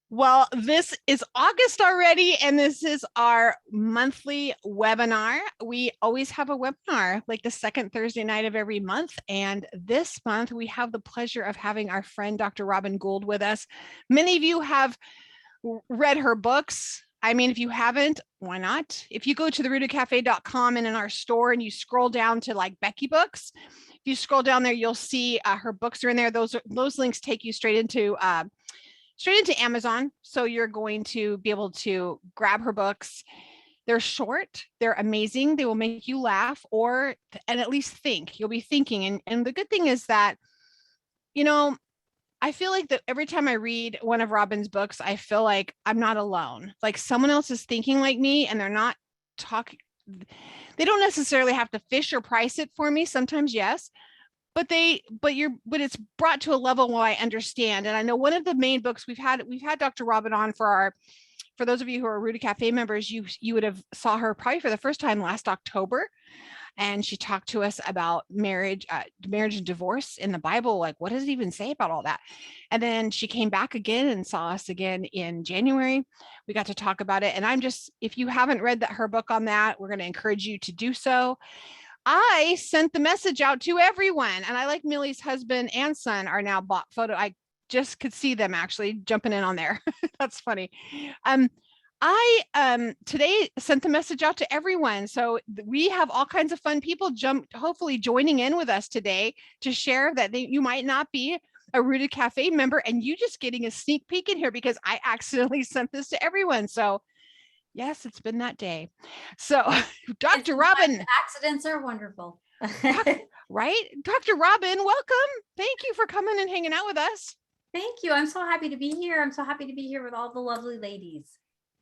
Well, this is August already, and this is our monthly webinar. We always have a webinar like the second Thursday night of every month. And this month, we have the pleasure of having our friend, Dr. Robin Gould, with us. Many of you have read her books. I mean, if you haven't, why not? If you go to therootedcafe.com and in our store and you scroll down to like Becky Books, if you scroll down there, you'll see her books are in there. Those links take you straight into Amazon. So you're going to be able to grab her books. They're short, they're amazing. They will make you laugh and at least think. You'll be thinking. And the good thing is that, you know, I feel like that every time I read one of Robin's books, I feel like I'm not alone. Like someone else is thinking like me and they're not talking. They don't necessarily have to fish or price it for me. Sometimes, yes, but it's brought to a level where I understand. And I know one of the main books we've had Dr. Robin on for those of you who are Rooted Cafe members, you would have saw her probably for the first time last October. And she talked to us about marriage and divorce in the Bible. Like, what does it even say about all that? And then she came back again and saw us again in January. We got to talk about it. And if you haven't read her book on that, we're going to encourage you to do so. I sent the message out to everyone, and I like Millie's husband and son are now bought photo. I just could see them actually jumping in on there. That's funny. I today sent the message out to everyone. So we have all kinds of fun people hopefully joining in with us today to share that you might not be a Rooted Cafe member and you just getting a sneak peek in here because I accidentally sent this to everyone. So yes, it's been that day. So Dr. Robin. Accidents are wonderful. Right? Dr. Robin, welcome. Thank you for coming and hanging out with us. Thank you. I'm so happy to be here. I'm so happy to be here with all the lovely ladies.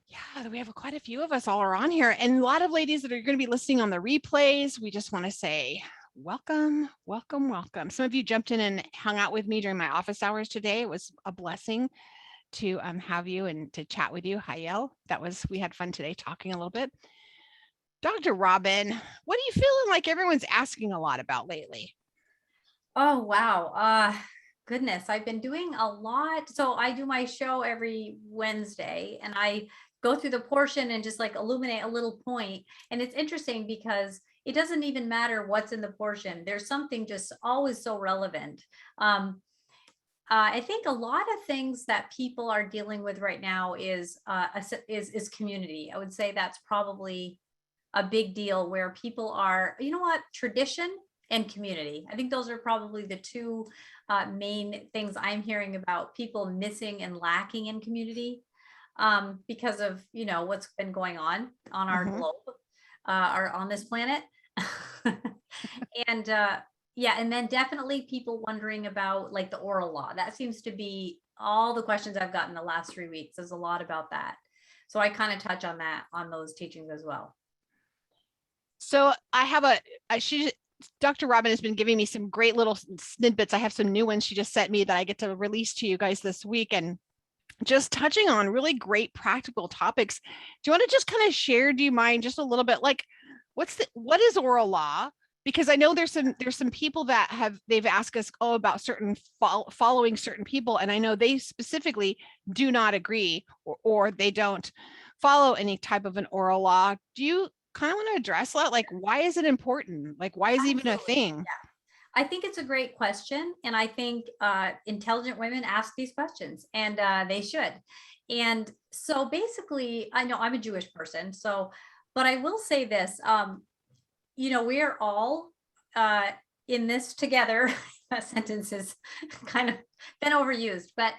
Yeah, we have quite a few of us all are on here and a lot of ladies that are going to be listening on the replays. We just want to say welcome, welcome, welcome. Some of you jumped in and hung out with me during my office hours today. It was a blessing to have you and to chat with you. Hi, Yel. We had fun today talking a little bit. Dr. Robin, what are you feeling like everyone's asking a lot about lately? Oh, wow. Goodness, I've been doing a lot. So I do my show every Wednesday and I go through the portion and just like illuminate a little point. And it's interesting because it doesn't even matter what's in the portion. There's something just always so relevant. I think a lot of things that people are dealing with right now is community. I would say that's probably a big deal where people are, tradition and community. I think those are probably the two main things I'm hearing about people missing and lacking in community because of, what's been going on our globe or on this planet. And and then definitely people wondering about like the oral law. That seems to be all the questions I've gotten the last 3 weeks. There's a lot about that. So I kind of touch on those teachings as well. So I have Dr. Robin has been giving me some great little snippets. I have some new ones she just sent me that I get to release to you guys this week and just touching on really great practical topics. Do you want to just kind of share, do you mind just a little bit like what is oral law? Because I know there's some people that they've asked us about certain following certain people. And I know they specifically do not agree or they don't follow any type of an oral law. Do you kind of want to address that? Like, why is it important? Like, why is it even a thing? Yeah. I think it's a great question. And I think intelligent women ask these questions and they should. And so basically, I know I'm a Jewish person. But I will say this, we are all in this together. That sentence is kind of been overused, but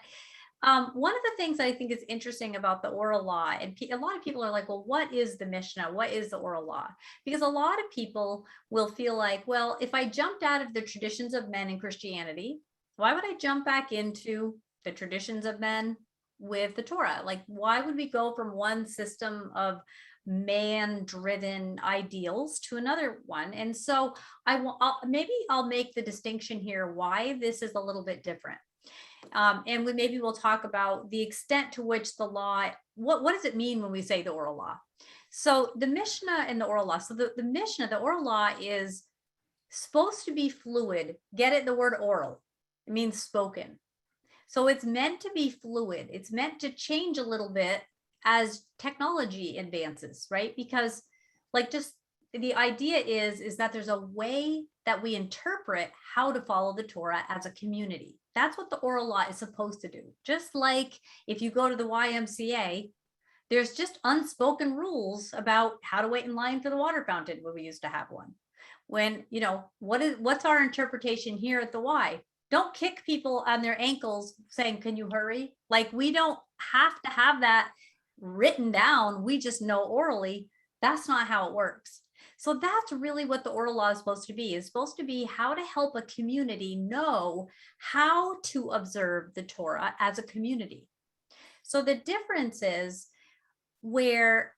one of the things I think is interesting about the oral law, and a lot of people are like, well, what is the Mishnah? What is the oral law? Because a lot of people will feel like, well, if I jumped out of the traditions of men in Christianity, why would I jump back into the traditions of men with the Torah? Like, why would we go from one system of man-driven ideals to another one? And so I'll make the distinction here why this is a little bit different. And maybe we'll talk about the extent to which the law, what does it mean when we say the oral law? So the Mishnah and the oral law. So the Mishnah, the oral law is supposed to be fluid. Get it? The word oral, it means spoken. So it's meant to be fluid. It's meant to change a little bit as technology advances, right? Because like just the idea is that there's a way that we interpret how to follow the Torah as a community. That's what the oral law is supposed to do. Just like if you go to the YMCA, there's just unspoken rules about how to wait in line for the water fountain when we used to have one. When, what's our interpretation here at the Y? Don't kick people on their ankles saying, can you hurry? Like, we don't have to have that written down. We just know orally. That's not how it works. So that's really what the oral law is supposed to be. It's supposed to be how to help a community know how to observe the Torah as a community. So the difference is where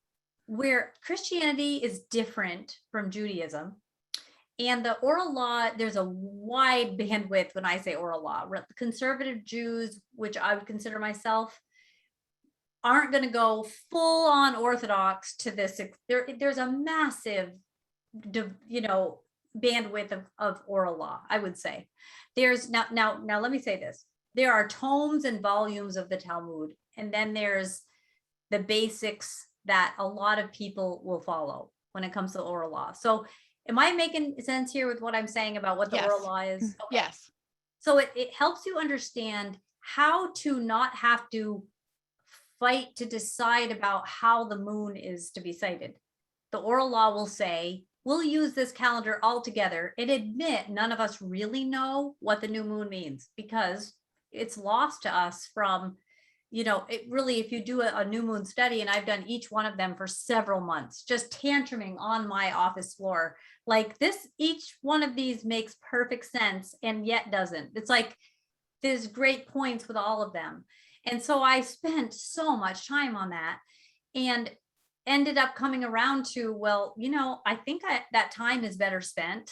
Christianity is different from Judaism, and the oral law, there's a wide bandwidth when I say oral law. Conservative Jews, which I would consider myself, aren't going to go full on Orthodox to this. There's a massive, bandwidth of oral law, I would say. There's now let me say this. There are tomes and volumes of the Talmud, and then there's the basics that a lot of people will follow when it comes to oral law. So am I making sense here with what I'm saying about what the oral law is? Okay. Yes. So it helps you understand how to not have to fight to decide about how the moon is to be sighted. The oral law will say, we'll use this calendar altogether and admit none of us really know what the new moon means because it's lost to us from, it really, if you do a new moon study, and I've done each one of them for several months, just tantruming on my office floor, like this, each one of these makes perfect sense and yet doesn't. It's like, there's great points with all of them. And so I spent so much time on that and ended up coming around to, well, I think that time is better spent,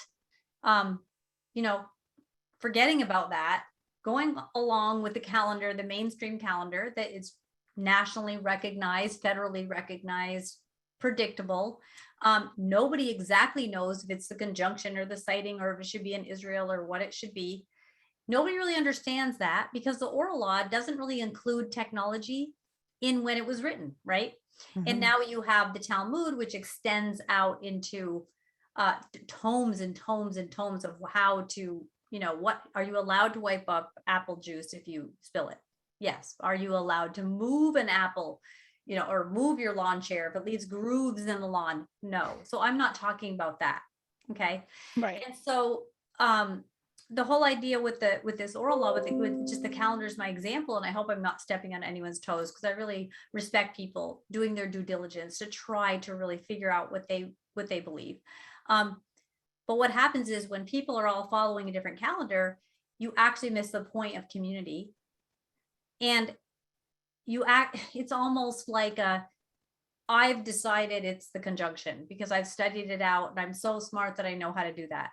forgetting about that, going along with the calendar, the mainstream calendar that is nationally recognized, federally recognized, predictable. Nobody exactly knows if it's the conjunction or the sighting or if it should be in Israel or what it should be. Nobody really understands that because the oral law doesn't really include technology in when it was written, right? Mm-hmm. And now you have the Talmud, which extends out into tomes and tomes and tomes of how to, what are you allowed to wipe up apple juice if you spill it? Yes. Are you allowed to move an apple, or move your lawn chair if it leaves grooves in the lawn? No. So I'm not talking about that. Okay. Right. And so the whole idea with this oral law, with just the calendar is my example, and I hope I'm not stepping on anyone's toes because I really respect people doing their due diligence to try to really figure out what they believe. But what happens is when people are all following a different calendar, you actually miss the point of community, and it's almost like I've decided it's the conjunction because I've studied it out and I'm so smart that I know how to do that.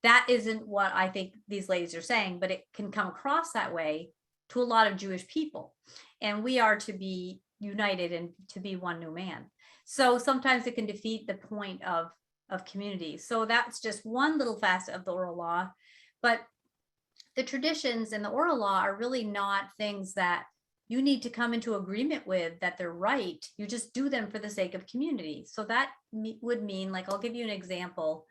That isn't what I think these ladies are saying, but it can come across that way to a lot of Jewish people. And we are to be united and to be one new man. So sometimes it can defeat the point of community. So that's just one little facet of the oral law. But the traditions and the oral law are really not things that you need to come into agreement with that they're right. You just do them for the sake of community. So that would mean, like, I'll give you an example.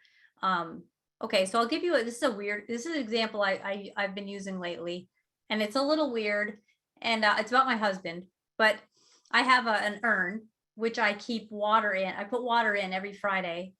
Okay, so I'll give you this is an example I've been using lately, and it's a little weird, and it's about my husband, but I have an urn, which I keep water in. I put water in every Friday,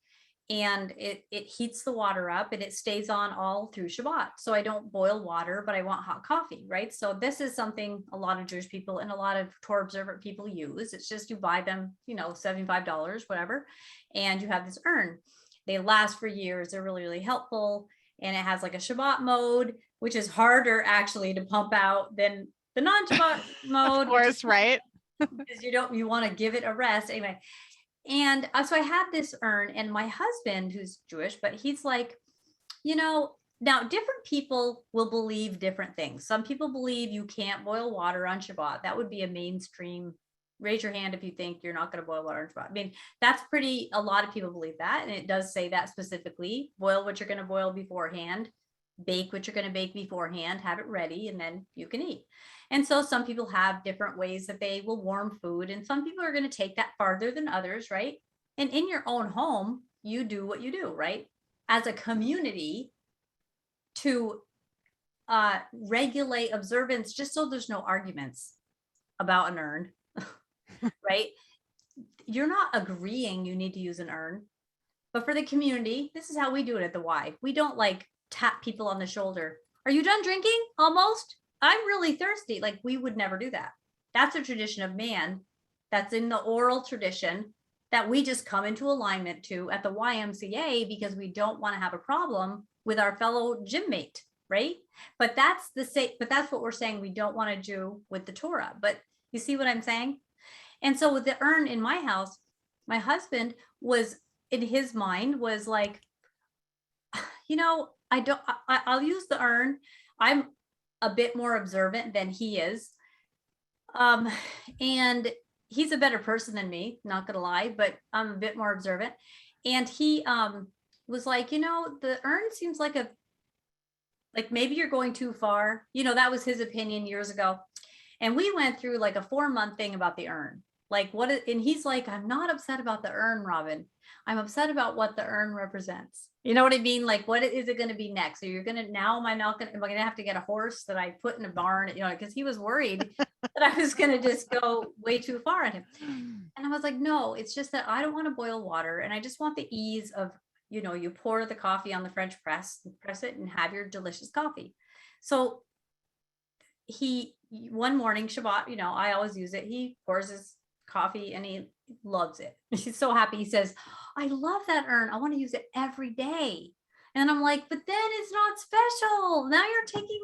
and it heats the water up and it stays on all through Shabbat. So I don't boil water, but I want hot coffee, right? So this is something a lot of Jewish people and a lot of Torah observant people use. It's just you buy them, $75, whatever, and you have this urn. They last for years. They're really, really helpful. And it has like a Shabbat mode, which is harder actually to pump out than the non-Shabbat mode. Of course, right? Because you want to give it a rest. Anyway. And so I have this urn, and my husband, who's Jewish, but he's like, now different people will believe different things. Some people believe you can't boil water on Shabbat. That would be a mainstream. Raise your hand if you think you're not going to boil water on Shabbat. I mean, a lot of people believe that. And it does say that specifically, boil what you're going to boil beforehand. bake what you're going to bake beforehand, have it ready, and then you can eat. And so some people have different ways that they will warm food, and some people are going to take that farther than others, right? And in your own home, you do what you do, right? As a community, to regulate observance, just so there's no arguments about an urn, right? You're not agreeing you need to use an urn, but for the community, this is how we do it at the Y. We don't like tap people on the shoulder. Are you done drinking? Almost. I'm really thirsty. Like, we would never do that. That's a tradition of man that's in the oral tradition that we just come into alignment to at the YMCA because we don't want to have a problem with our fellow gym mate, right? But that's what we're saying we don't want to do with the Torah. But you see what I'm saying? And so with the urn in my house, my husband was, in his mind, was like, I'll use the urn. I'm a bit more observant than he is. And he's a better person than me, not gonna lie, but I'm a bit more observant. And he was like, the urn seems like maybe you're going too far. That was his opinion years ago. And we went through like a 4-month thing about the urn. Like, and he's like, I'm not upset about the urn, Robin. I'm upset about what the urn represents. You know what I mean? Like, what is it going to be next? So am I going to have to get a horse that I put in a barn? Because he was worried that I was going to just go way too far on him. And I was like, no, it's just that I don't want to boil water. And I just want the ease of, you pour the coffee on the French press, press it, and have your delicious coffee. So one morning, Shabbat, I always use it. He pours his coffee and he loves it. He's so happy. He says, I love that urn. I want to use it every day. And I'm like, but then it's not special. Now you're taking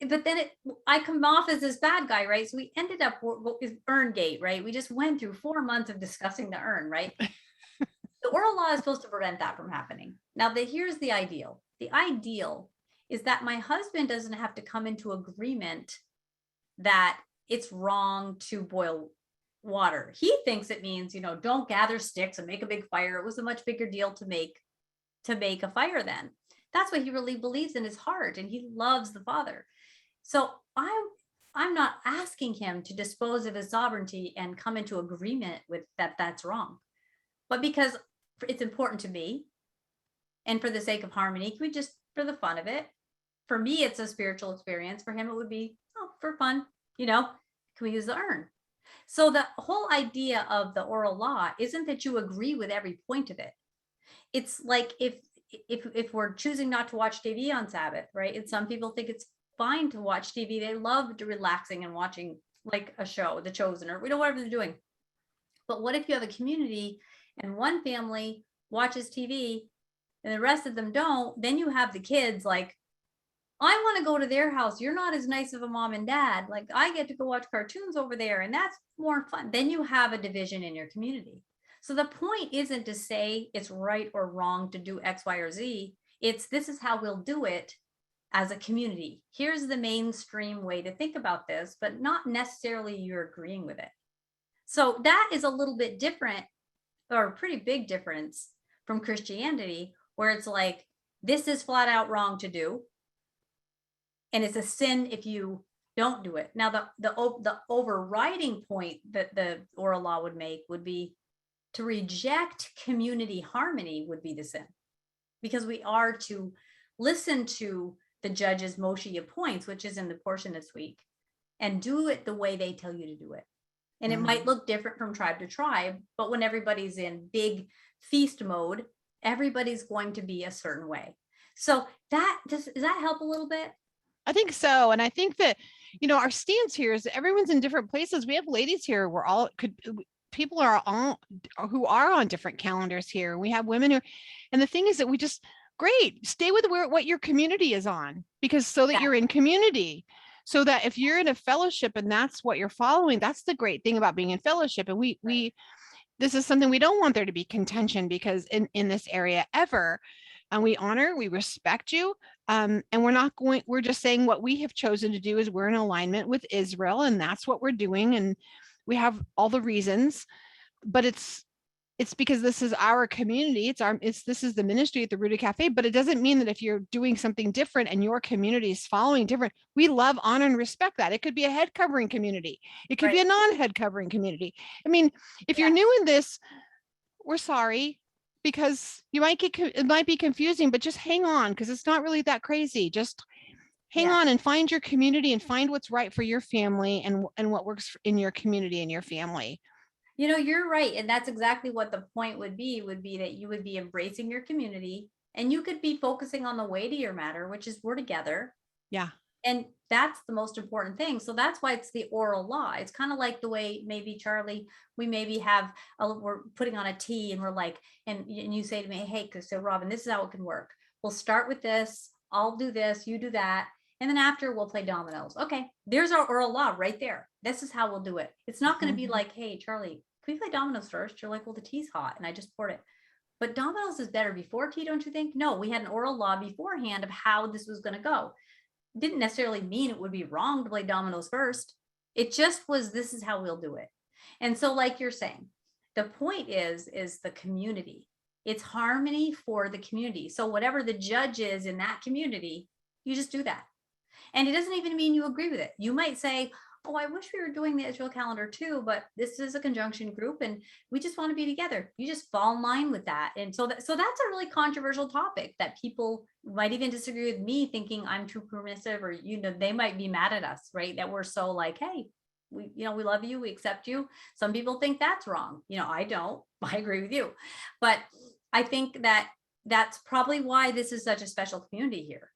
but then I come off as this bad guy, right? So we ended up with urn gate, right? We just went through 4 months of discussing the urn, right? The oral law is supposed to prevent that from happening. Now, here's the ideal. The ideal is that my husband doesn't have to come into agreement that it's wrong to boil water. He thinks it means, don't gather sticks and make a big fire. It was a much bigger deal to make a fire then. That's what he really believes in his heart, and he loves the Father. So I'm not asking him to dispose of his sovereignty and come into agreement with that's wrong. But because it's important to me, and for the sake of harmony, can we just, for the fun of it, for me, it's a spiritual experience. For him, it would be, for fun, can we use the urn? So the whole idea of the oral law isn't that you agree with every point of it. It's like if we're choosing not to watch TV on Sabbath, right? And some people think it's fine to watch TV. They love relaxing and watching like a show, The Chosen, or whatever they're doing. But what if you have a community and one family watches TV and the rest of them don't? Then you have the kids like, I want to go to their house. You're not as nice of a mom and dad. Like, I get to go watch cartoons over there, and that's more fun. Then you have a division in your community. So the point isn't to say it's right or wrong to do X, Y, or Z. This is how we'll do it as a community. Here's the mainstream way to think about this, but not necessarily you're agreeing with it. So that is a little bit different, or a pretty big difference from Christianity, where it's like, this is flat out wrong to do. And it's a sin if you don't do it. Now, the overriding point that the oral law would make would be to reject community harmony would be the sin, because we are to listen to the judges Moshe appoints, which is in the portion this week, and do it the way they tell you to do it. And it might look different from tribe to tribe, but when everybody's in big feast mode, everybody's going to be a certain way. So does that help a little bit? I think so. And I think that, our stance here is that everyone's in different places. We have ladies here. People are all who are on different calendars here. We have women and the thing is that we just, great, stay with what your community is on, because so that you're in community, so that if you're in a fellowship and that's what you're following, that's the great thing about being in fellowship. And this is something we don't want there to be contention, because in this area ever. And we respect you. And we're just saying what we have chosen to do is we're in alignment with Israel, and that's what we're doing. And we have all the reasons, but it's because this is our community. This is the ministry at the Rooted Cafe, but it doesn't mean that if you're doing something different and your community is following different, we love, honor, and respect that. It could be a head covering community. It could be a Right. non-head covering community. I mean, if you're Yes. new in this, we're sorry because it might be confusing, but just hang on because it's not really that crazy. Just hang Yes. on and find your community and find what's right for your family and what works in your community and your family. You're right. And that's exactly what the point would be that you would be embracing your community and you could be focusing on the weightier matter, which is we're together. Yeah. And that's the most important thing. So that's why it's the oral law. It's kind of like the way maybe Charlie, we maybe we're putting on a tea and we're like, and you say to me, hey, so Robin, this is how it can work. We'll start with this. I'll do this, you do that. And then after we'll play dominoes. Okay, there's our oral law right there. This is how we'll do it. It's not going to be like, hey, Charlie, can we play dominoes first? You're like, well, the tea's hot and I just poured it. But dominoes is better before tea, don't you think? No, we had an oral law beforehand of how this was going to go. Didn't necessarily mean it would be wrong to play dominoes first. It just was, this is how we'll do it. And so like you're saying, the point is the community. It's harmony for the community. So whatever the judge is in that community, you just do that. And it doesn't even mean you agree with it. You might say, oh, I wish we were doing the Israel calendar too, but this is a conjunction group and we just want to be together. You just fall in line with that. And so that's a really controversial topic that people might even disagree with me thinking I'm too permissive, or, they might be mad at us, right? That we're so like, hey, we love you, we accept you. Some people think that's wrong. I don't, I agree with you. But I think that that's probably why this is such a special community here.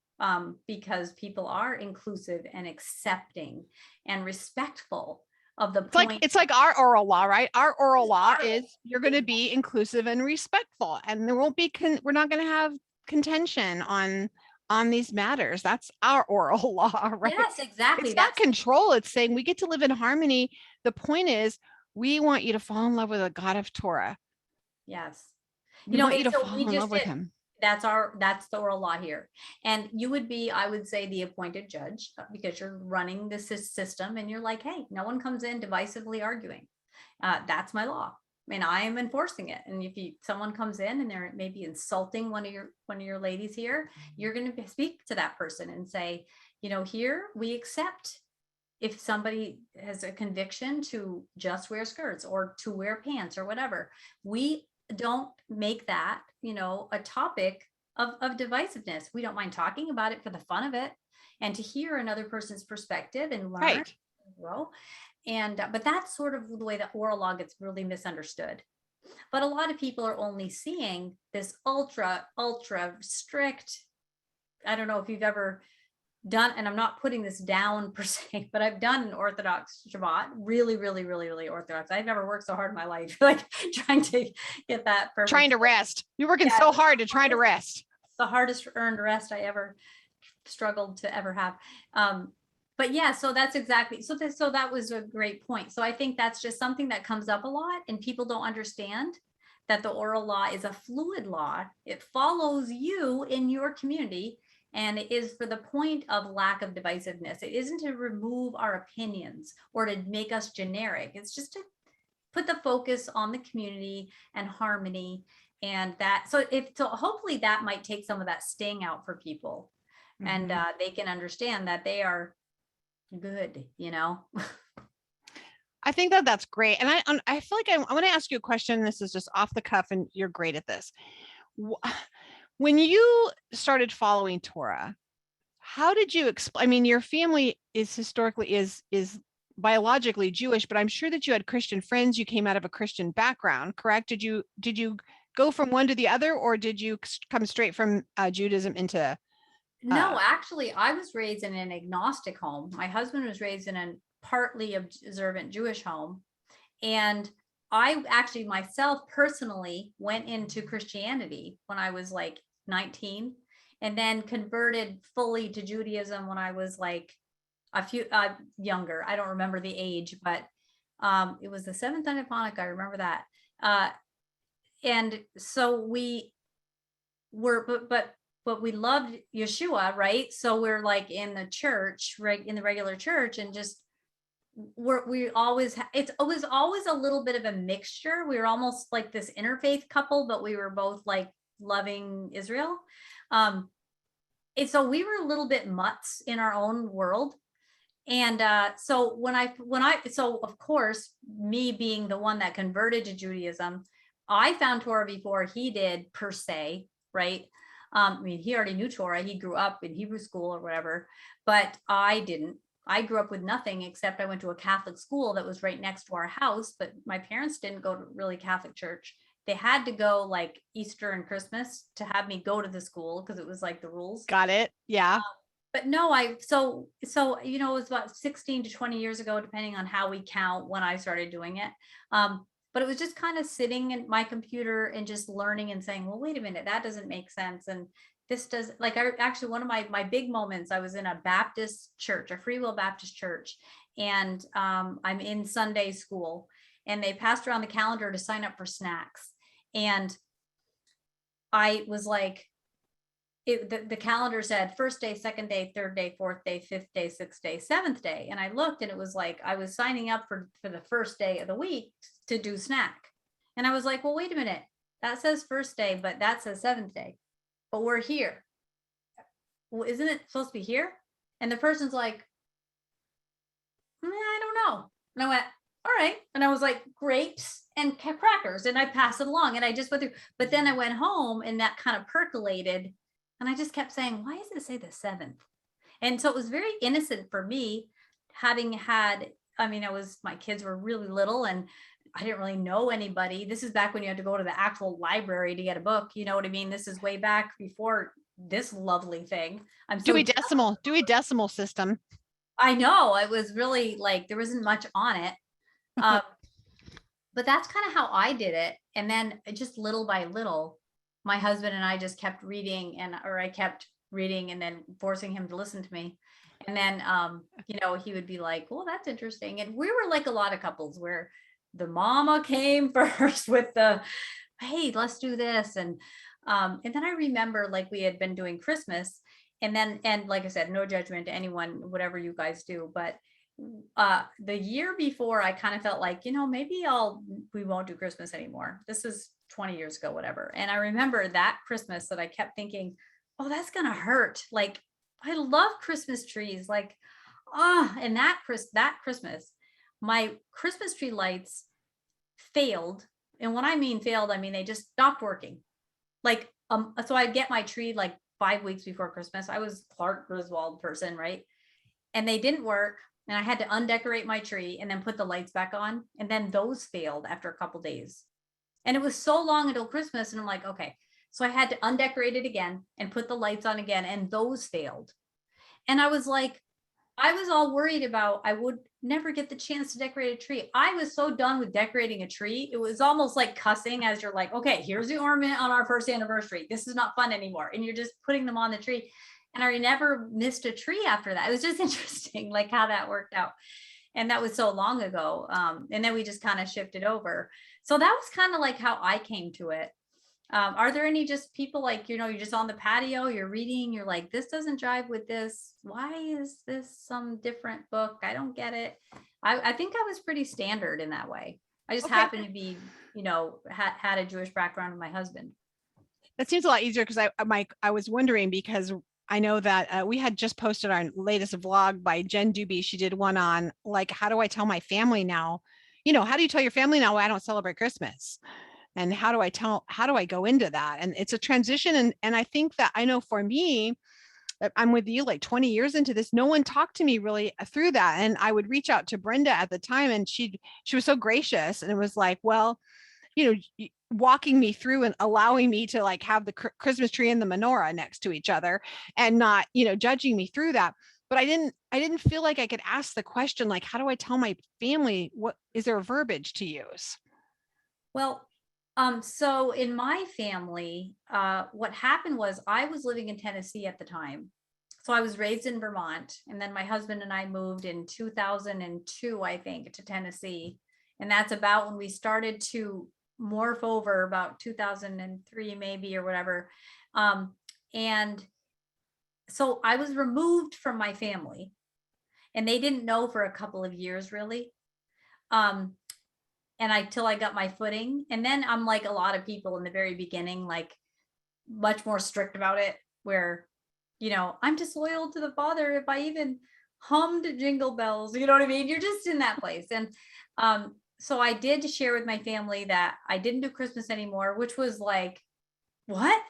Because people are inclusive and accepting and respectful of the point. It's like our oral law, right? Our oral law is you're going to be inclusive and respectful, and there won't be we're not going to have contention on these matters. That's our oral law, right? Yes, exactly. It's not control. It's saying we get to live in harmony. The point is, we want you to fall in love with the God of Torah. Yes. We want you to fall in love with him. That's the oral law here. And you would be, I would say, the appointed judge because you're running this system and you're like, hey, no one comes in divisively arguing. That's my law. And I am enforcing it. And if someone comes in and they're maybe insulting one of your ladies here, you're going to speak to that person and say, here we accept if somebody has a conviction to just wear skirts or to wear pants or whatever. We don't make that, a topic of divisiveness. We don't mind talking about it for the fun of it and to hear another person's perspective and learn. Right. Grow. And but that's sort of the way that oral law gets really misunderstood. But a lot of people are only seeing this ultra strict. I don't know if you've ever done, and I'm not putting this down per se, but I've done an Orthodox Shabbat, really, really, really, really Orthodox. I've never worked so hard in my life, like trying to get that perfect. Trying to rest. You're working so hard to try to rest. The hardest earned rest I ever struggled to ever have. But yeah, so that's exactly, so that was a great point. So I think that's just something that comes up a lot and people don't understand that the oral law is a fluid law. It follows you in your community. And it is for the point of lack of divisiveness. It isn't to remove our opinions or to make us generic. It's just to put the focus on the community and harmony. And that, so hopefully that might take some of that sting out for people. Mm-hmm. And they can understand that they are good, I think that's great. And I feel like I want to ask you a question. This is just off the cuff and you're great at this. When you started following Torah, how did you explain? I mean, your family is historically is biologically Jewish, but I'm sure that you had Christian friends. You came out of a Christian background, correct? Did you go from one to the other, or did you come straight from Judaism into? No, actually, I was raised in an agnostic home. My husband was raised in a partly observant Jewish home, and I actually myself personally went into Christianity when I was like 19 and then converted fully to Judaism when I was like a few younger. I don't remember the age, but it was the seventh night of Hanukkah. I remember that. And so we were, but we loved Yeshua, right? So we're like in the church, in the regular church, and just we always, it was always a little bit of a mixture. We were almost like this interfaith couple, but we were both like loving Israel. Um, and so we were a little bit mutts in our own world. And so so of course, me being the one that converted to Judaism, I found Torah before he did, per se, right? I mean, he already knew Torah. He grew up in Hebrew school or whatever, but I didn't. I grew up with nothing except I went to a Catholic school that was right next to our house, but my parents didn't go to really Catholic church. They had to go like Easter and Christmas to have me go to the school because it was like the rules. Got it. Yeah. But no, you know, it was about 16 to 20 years ago, depending on how we count, when I started doing it. But it was just kind of sitting in my computer and just learning and saying, well, wait a minute, that doesn't make sense. And this does, like, I actually, one of my big moments, I was in a Baptist church, a Free Will Baptist church, and I'm in Sunday school, and they passed around the calendar to sign up for snacks. And I was like, the calendar said first day, second day, third day, fourth day, fifth day, sixth day, seventh day. And I looked, and it was like, I was signing up for the first day of the week to do snack. And I was like, well, wait a minute, that says first day, but that says seventh day, but we're here. Well, isn't it supposed to be here? And the person's like, I don't know. And I went, all right. And I was like, grapes and crackers. And I passed it along, and I just went through. But then I went home, and that kind of percolated. And I just kept saying, why does it say the seventh? And so it was very innocent for me, having had, I mean, my kids were really little, and I didn't really know anybody. This is back when you had to go to the actual library to get a book. You know what I mean? This is way back before this lovely thing. I'm so Dewey Decimal System. I know, it was really like, there wasn't much on it. But that's kind of how I did it. And then just little by little, my husband and I just kept reading, or I kept reading and then forcing him to listen to me. And then, you know, he would be like, well, that's interesting. And we were like a lot of couples where the mama came first with the, hey, let's do this. And then I remember, like, we had been doing Christmas, and like I said, no judgment to anyone, whatever you guys do, but the year before, I kind of felt like, you know, maybe we won't do Christmas anymore. This is 20 years ago, whatever. And I remember that Christmas that I kept thinking, oh, that's gonna hurt. Like, I love Christmas trees. Like, and that Christmas, my Christmas tree lights failed. And when I mean failed, I mean they just stopped working. Like, so I'd get my tree like 5 weeks before Christmas. I was Clark Griswold person, right? And they didn't work. And I had to undecorate my tree and then put the lights back on. And then those failed after a couple days. And it was so long until Christmas. And I'm like, okay. So I had to undecorate it again and put the lights on again. And those failed. And I was like, I was all worried about, I would never get the chance to decorate a tree. I was so done with decorating a tree. It was almost like cussing, as you're like, okay, here's the ornament on our first anniversary. This is not fun anymore. And you're just putting them on the tree. And I never missed a tree after that. It was just interesting, like, how that worked out. And that was so long ago. And then we just kind of shifted over. So that was kind of like how I came to it. Are there any just people, like, you know, you're just on the patio, you're reading, you're like, this doesn't jive with this. Why is this some different book? I don't get it. I think I was pretty standard in that way. I just happened to be, you know, had a Jewish background with my husband. That seems a lot easier, because I was wondering, because I know that we had just posted our latest vlog by Jen Doobie. She did one on, like, how do I tell my family now? You know, how do you tell your family now, I don't celebrate Christmas? And how do I go into that? And it's a transition. And I think that, I know for me, I'm with you, like 20 years into this, no one talked to me really through that. And I would reach out to Brenda at the time, and she was so gracious. And it was like, well, you know, walking me through and allowing me to, like, have the Christmas tree and the menorah next to each other, and not, you know, judging me through that. But I didn't feel like I could ask the question, like, how do I tell my family? What is there a verbiage to use? Well, so in my family, what happened was, I was living in Tennessee at the time. So I was raised in Vermont, and then my husband and I moved in 2002, I think, to Tennessee. And that's about when we started to morph over, about 2003 maybe, or whatever. And so I was removed from my family. and they didn't know for a couple of years really. Um, and till I got my footing. And then I'm like a lot of people in the very beginning, like much more strict about it, where, I'm disloyal to the Father if I even hummed jingle bells. You know what I mean? You're just in that place. And so I did share with my family that I didn't do Christmas anymore, which was like, what,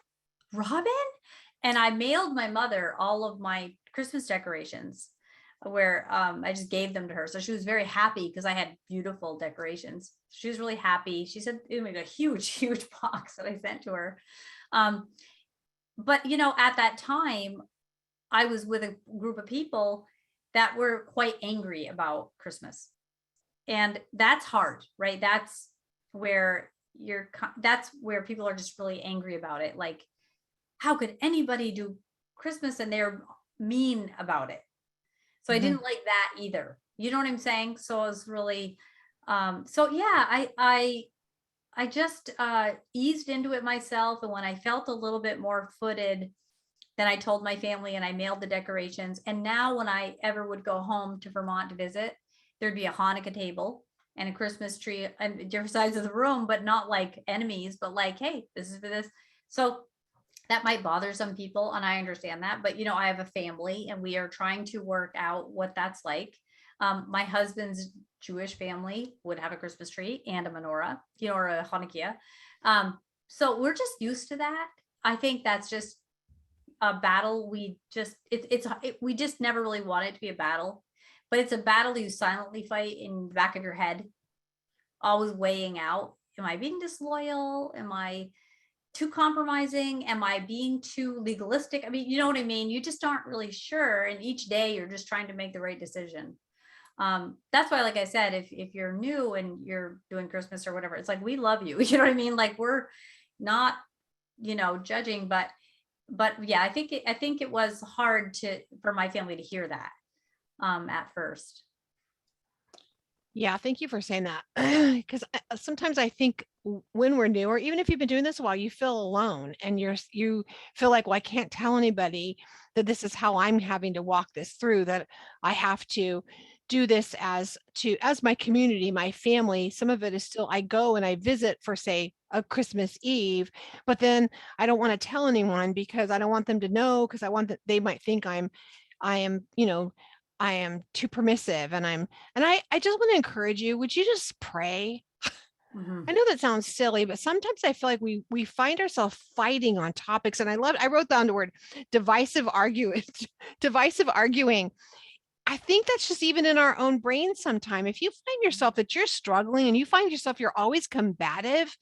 Robin? And I mailed my mother all of my Christmas decorations, where I just gave them to her. So she was very happy because I had beautiful decorations. She was really happy. She said it was a huge, huge box that I sent to her. But at that time, I was with a group of people that were quite angry about Christmas. And that's hard, right? That's where people are just really angry about it. Like, how could anybody do Christmas, and they're mean about it? So I didn't like that either. You know what I'm saying? So I was really, so yeah, I just eased into it myself. And when I felt a little bit more footed, then I told my family and I mailed the decorations. And now when I ever would go home to Vermont to visit, there'd be a Hanukkah table and a Christmas tree on different sides of the room, but not like enemies, but like, hey, this is for this. So that might bother some people, and I understand that, but I have a family and we are trying to work out what that's like. My husband's Jewish family would have a Christmas tree and a menorah, or a Hanukkah. So we're just used to that. I think that's just a battle. We just never really want it to be a battle, but it's a battle you silently fight in the back of your head, always weighing out, am I being disloyal? Am I too compromising? Am I being too legalistic? I mean, you know what I mean? You just aren't really sure. And each day you're just trying to make the right decision. That's why, like I said, if you're new and you're doing Christmas or whatever, it's like, we love you. You know what I mean? Like, we're not, judging, but yeah, I think it was hard for my family to hear that at first. Yeah, thank you for saying that. Because sometimes I think when we're new, or even if you've been doing this a while, you feel alone and you feel like, well, I can't tell anybody that this is how I'm having to walk this through, that I have to do this as my community, my family. Some of it is still, I go and I visit for, say, a Christmas Eve, but then I don't want to tell anyone because I don't want them to know, because I want that they might think I am, I am too permissive, and I just want to encourage you. Would you just pray? I know that sounds silly, but sometimes I feel like we find ourselves fighting on topics. And I wrote down the word divisive divisive arguing. I think that's just even in our own brains sometime. If you find yourself that you're struggling and you find yourself you're always combative,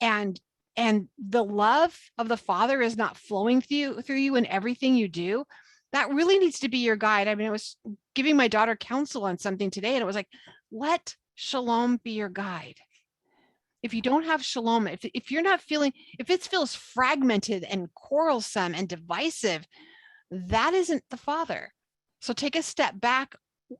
and the love of the Father is not flowing through you in everything you do, that really needs to be your guide. I mean, I was giving my daughter counsel on something today, and it was like, let shalom be your guide. If you don't have shalom, if you're not feeling, if it feels fragmented and quarrelsome and divisive, that isn't the Father. So take a step back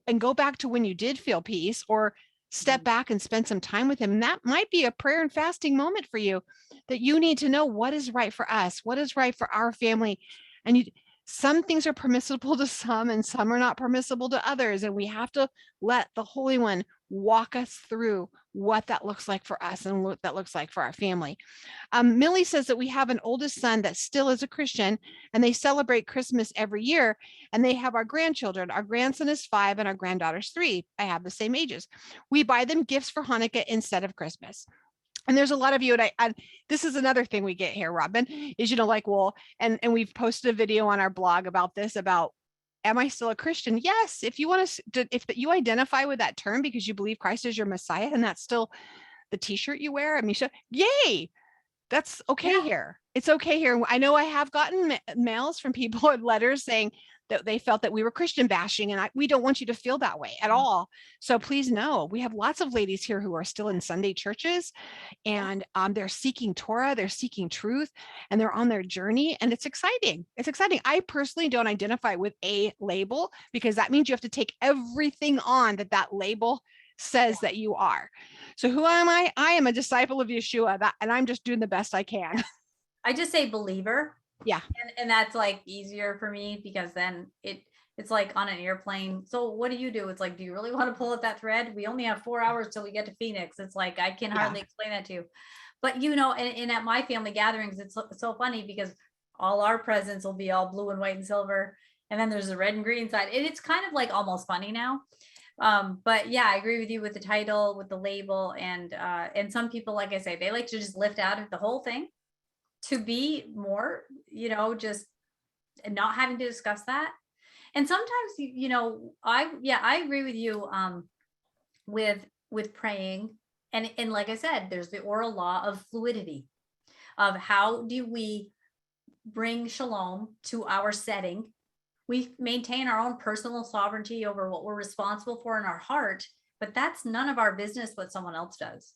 and go back to when you did feel peace, or step back and spend some time with him. And that might be a prayer and fasting moment for you, that you need to know what is right for us, what is right for our family. And some things are permissible to some and some are not permissible to others. And we have to let the Holy One walk us through what that looks like for us and what that looks like for our family. Millie says that we have an oldest son that still is a Christian, and they celebrate Christmas every year, and they have our grandchildren. Our grandson is 5 and our granddaughter's 3. I have the same ages. We buy them gifts for Hanukkah instead of Christmas. And there's a lot of you, and this is another thing we get here, Robin, is, like, well, and we've posted a video on our blog about this, about, am I still a Christian? Yes. If you want to, if you identify with that term because you believe Christ is your Messiah, and that's still the t-shirt you wear, I mean, yay, that's okay here. It's okay here. I know I have gotten mails from people and letters saying that they felt that we were Christian bashing, and we don't want you to feel that way at all. So please know, we have lots of ladies here who are still in Sunday churches, and they're seeking Torah, they're seeking truth, and they're on their journey, and it's exciting. It's exciting. I personally don't identify with a label, because that means you have to take everything on that label says that you are. So who am I? I am a disciple of Yeshua, and I'm just doing the best I can. I just say believer. Yeah. And that's like easier for me, because then It's like on an airplane. So what do you do? It's like, do you really want to pull at that thread? We only have 4 hours till we get to Phoenix. It's like, I can Yeah. hardly explain that to you. But and at my family gatherings, it's so funny because all our presents will be all blue and white and silver. And then there's the red and green side. And it's kind of like almost funny now. But yeah, I agree with you with the title, with the label, and some people, like I say, they like to just lift out of the whole thing to be more, just not having to discuss that. And sometimes, I agree with you, with praying. And like I said, there's the oral law of fluidity of how do we bring shalom to our setting. We maintain our own personal sovereignty over what we're responsible for in our heart, but that's none of our business what someone else does.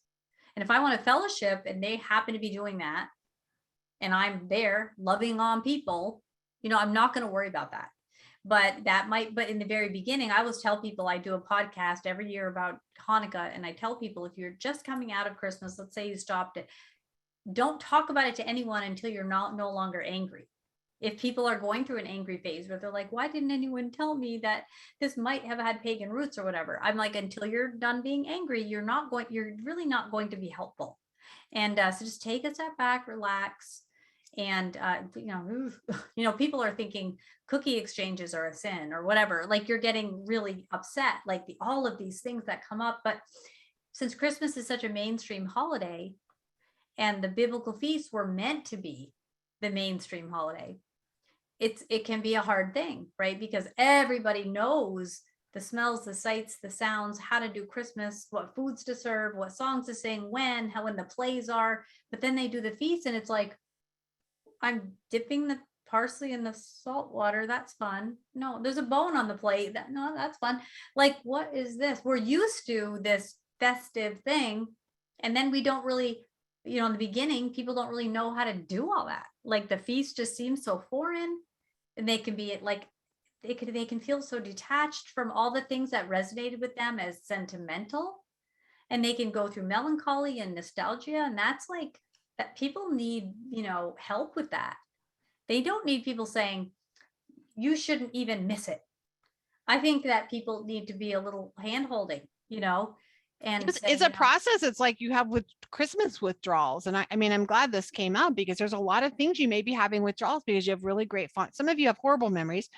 And if I want a fellowship and they happen to be doing that, and I'm there loving on people, I'm not going to worry about that. But in the very beginning, I always tell people, I do a podcast every year about Hanukkah. And I tell people, if you're just coming out of Christmas, let's say you stopped it, don't talk about it to anyone until you're no longer angry. If people are going through an angry phase where they're like, why didn't anyone tell me that this might have had pagan roots or whatever? I'm like, until you're done being angry, you're really not going to be helpful. And so just take a step back, relax. And, people are thinking cookie exchanges are a sin or whatever, like you're getting really upset, like all of these things that come up. But since Christmas is such a mainstream holiday and the biblical feasts were meant to be the mainstream holiday, it can be a hard thing, right? Because everybody knows the smells, the sights, the sounds, how to do Christmas, what foods to serve, what songs to sing, when the plays are. But then they do the feast and it's like, I'm dipping the parsley in the salt water. That's fun. No, there's a bone on the plate. That's fun. Like, what is this? We're used to this festive thing. And then we don't really, in the beginning, people don't really know how to do all that. Like the feast just seems so foreign, and they can be like, they can feel so detached from all the things that resonated with them as sentimental, and they can go through melancholy and nostalgia. And that's like, that people need, help with that. They don't need people saying, you shouldn't even miss it. I think that people need to be a little hand holding, and it's a process. It's like you have with Christmas withdrawals. And I mean, I'm glad this came out because there's a lot of things you may be having withdrawals because you have really great fun. Some of you have horrible memories,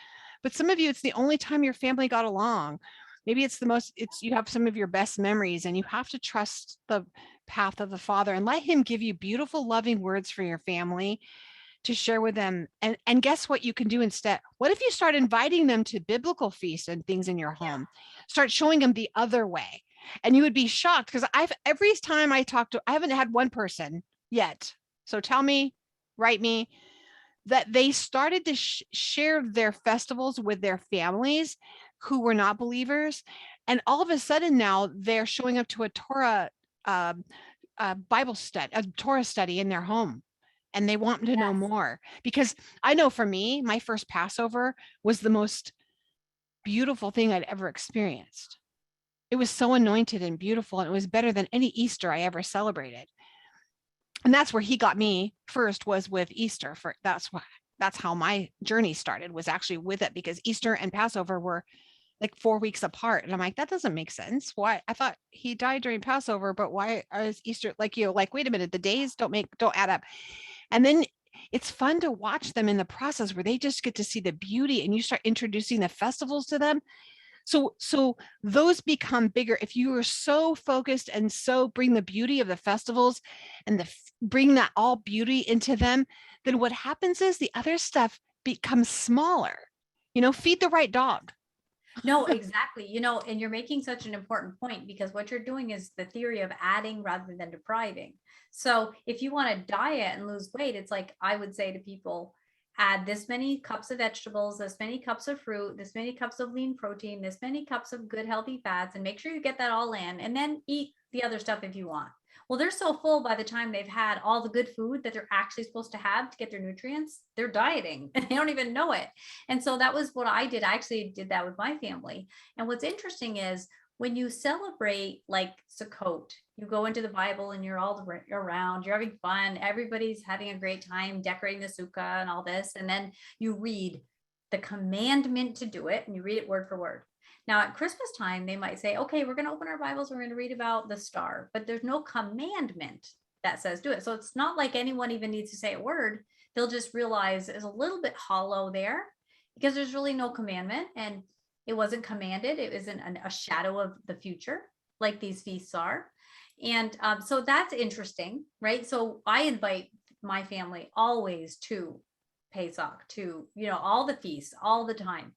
but some of you, it's the only time your family got along. Maybe you have some of your best memories, and you have to trust the path of the Father and let him give you beautiful, loving words for your family to share with them. And guess what you can do instead? What if you start inviting them to biblical feasts and things in your home? Start showing them the other way. And you would be shocked because every time I haven't had one person yet. So tell me, write me, that they started to share their festivals with their families who were not believers. And all of a sudden now they're showing up to a Torah Bible study, a Torah study in their home. And they want to know more, because I know for me, my first Passover was the most beautiful thing I'd ever experienced. It was so anointed and beautiful, and it was better than any Easter I ever celebrated. And that's where he got me first, was with Easter. That's how my journey started, was actually with it, because Easter and Passover were like 4 weeks apart. And I'm like, that doesn't make sense. Why? I thought he died during Passover, but why is Easter wait a minute, the days don't add up. And then it's fun to watch them in the process where they just get to see the beauty, and you start introducing the festivals to them. So those become bigger. If you are so focused and so bring the beauty of the festivals and bring that all beauty into them, then what happens is the other stuff becomes smaller. Feed the right dog. No, exactly. And you're making such an important point, because what you're doing is the theory of adding rather than depriving. So if you want to diet and lose weight, it's like, I would say to people, add this many cups of vegetables, this many cups of fruit, this many cups of lean protein, this many cups of good healthy fats, and make sure you get that all in, and then eat the other stuff if you want. Well, they're so full by the time they've had all the good food that they're actually supposed to have to get their nutrients, they're dieting and they don't even know it. And so that was what I did. I actually did that with my family. And what's interesting is, when you celebrate like Sukkot, you go into the Bible and you're all around, you're having fun, everybody's having a great time decorating the sukkah and all this. And then you read the commandment to do it, and you read it word for word. Now at Christmas time, they might say, okay, we're going to open our Bibles, we're going to read about the star, but there's no commandment that says do it. So it's not like anyone even needs to say a word. They'll just realize it's a little bit hollow there because there's really no commandment, and it wasn't commanded. It isn't a shadow of the future like these feasts are. And so that's interesting, right? So I invite my family always to Pesach, to, all the feasts all the time.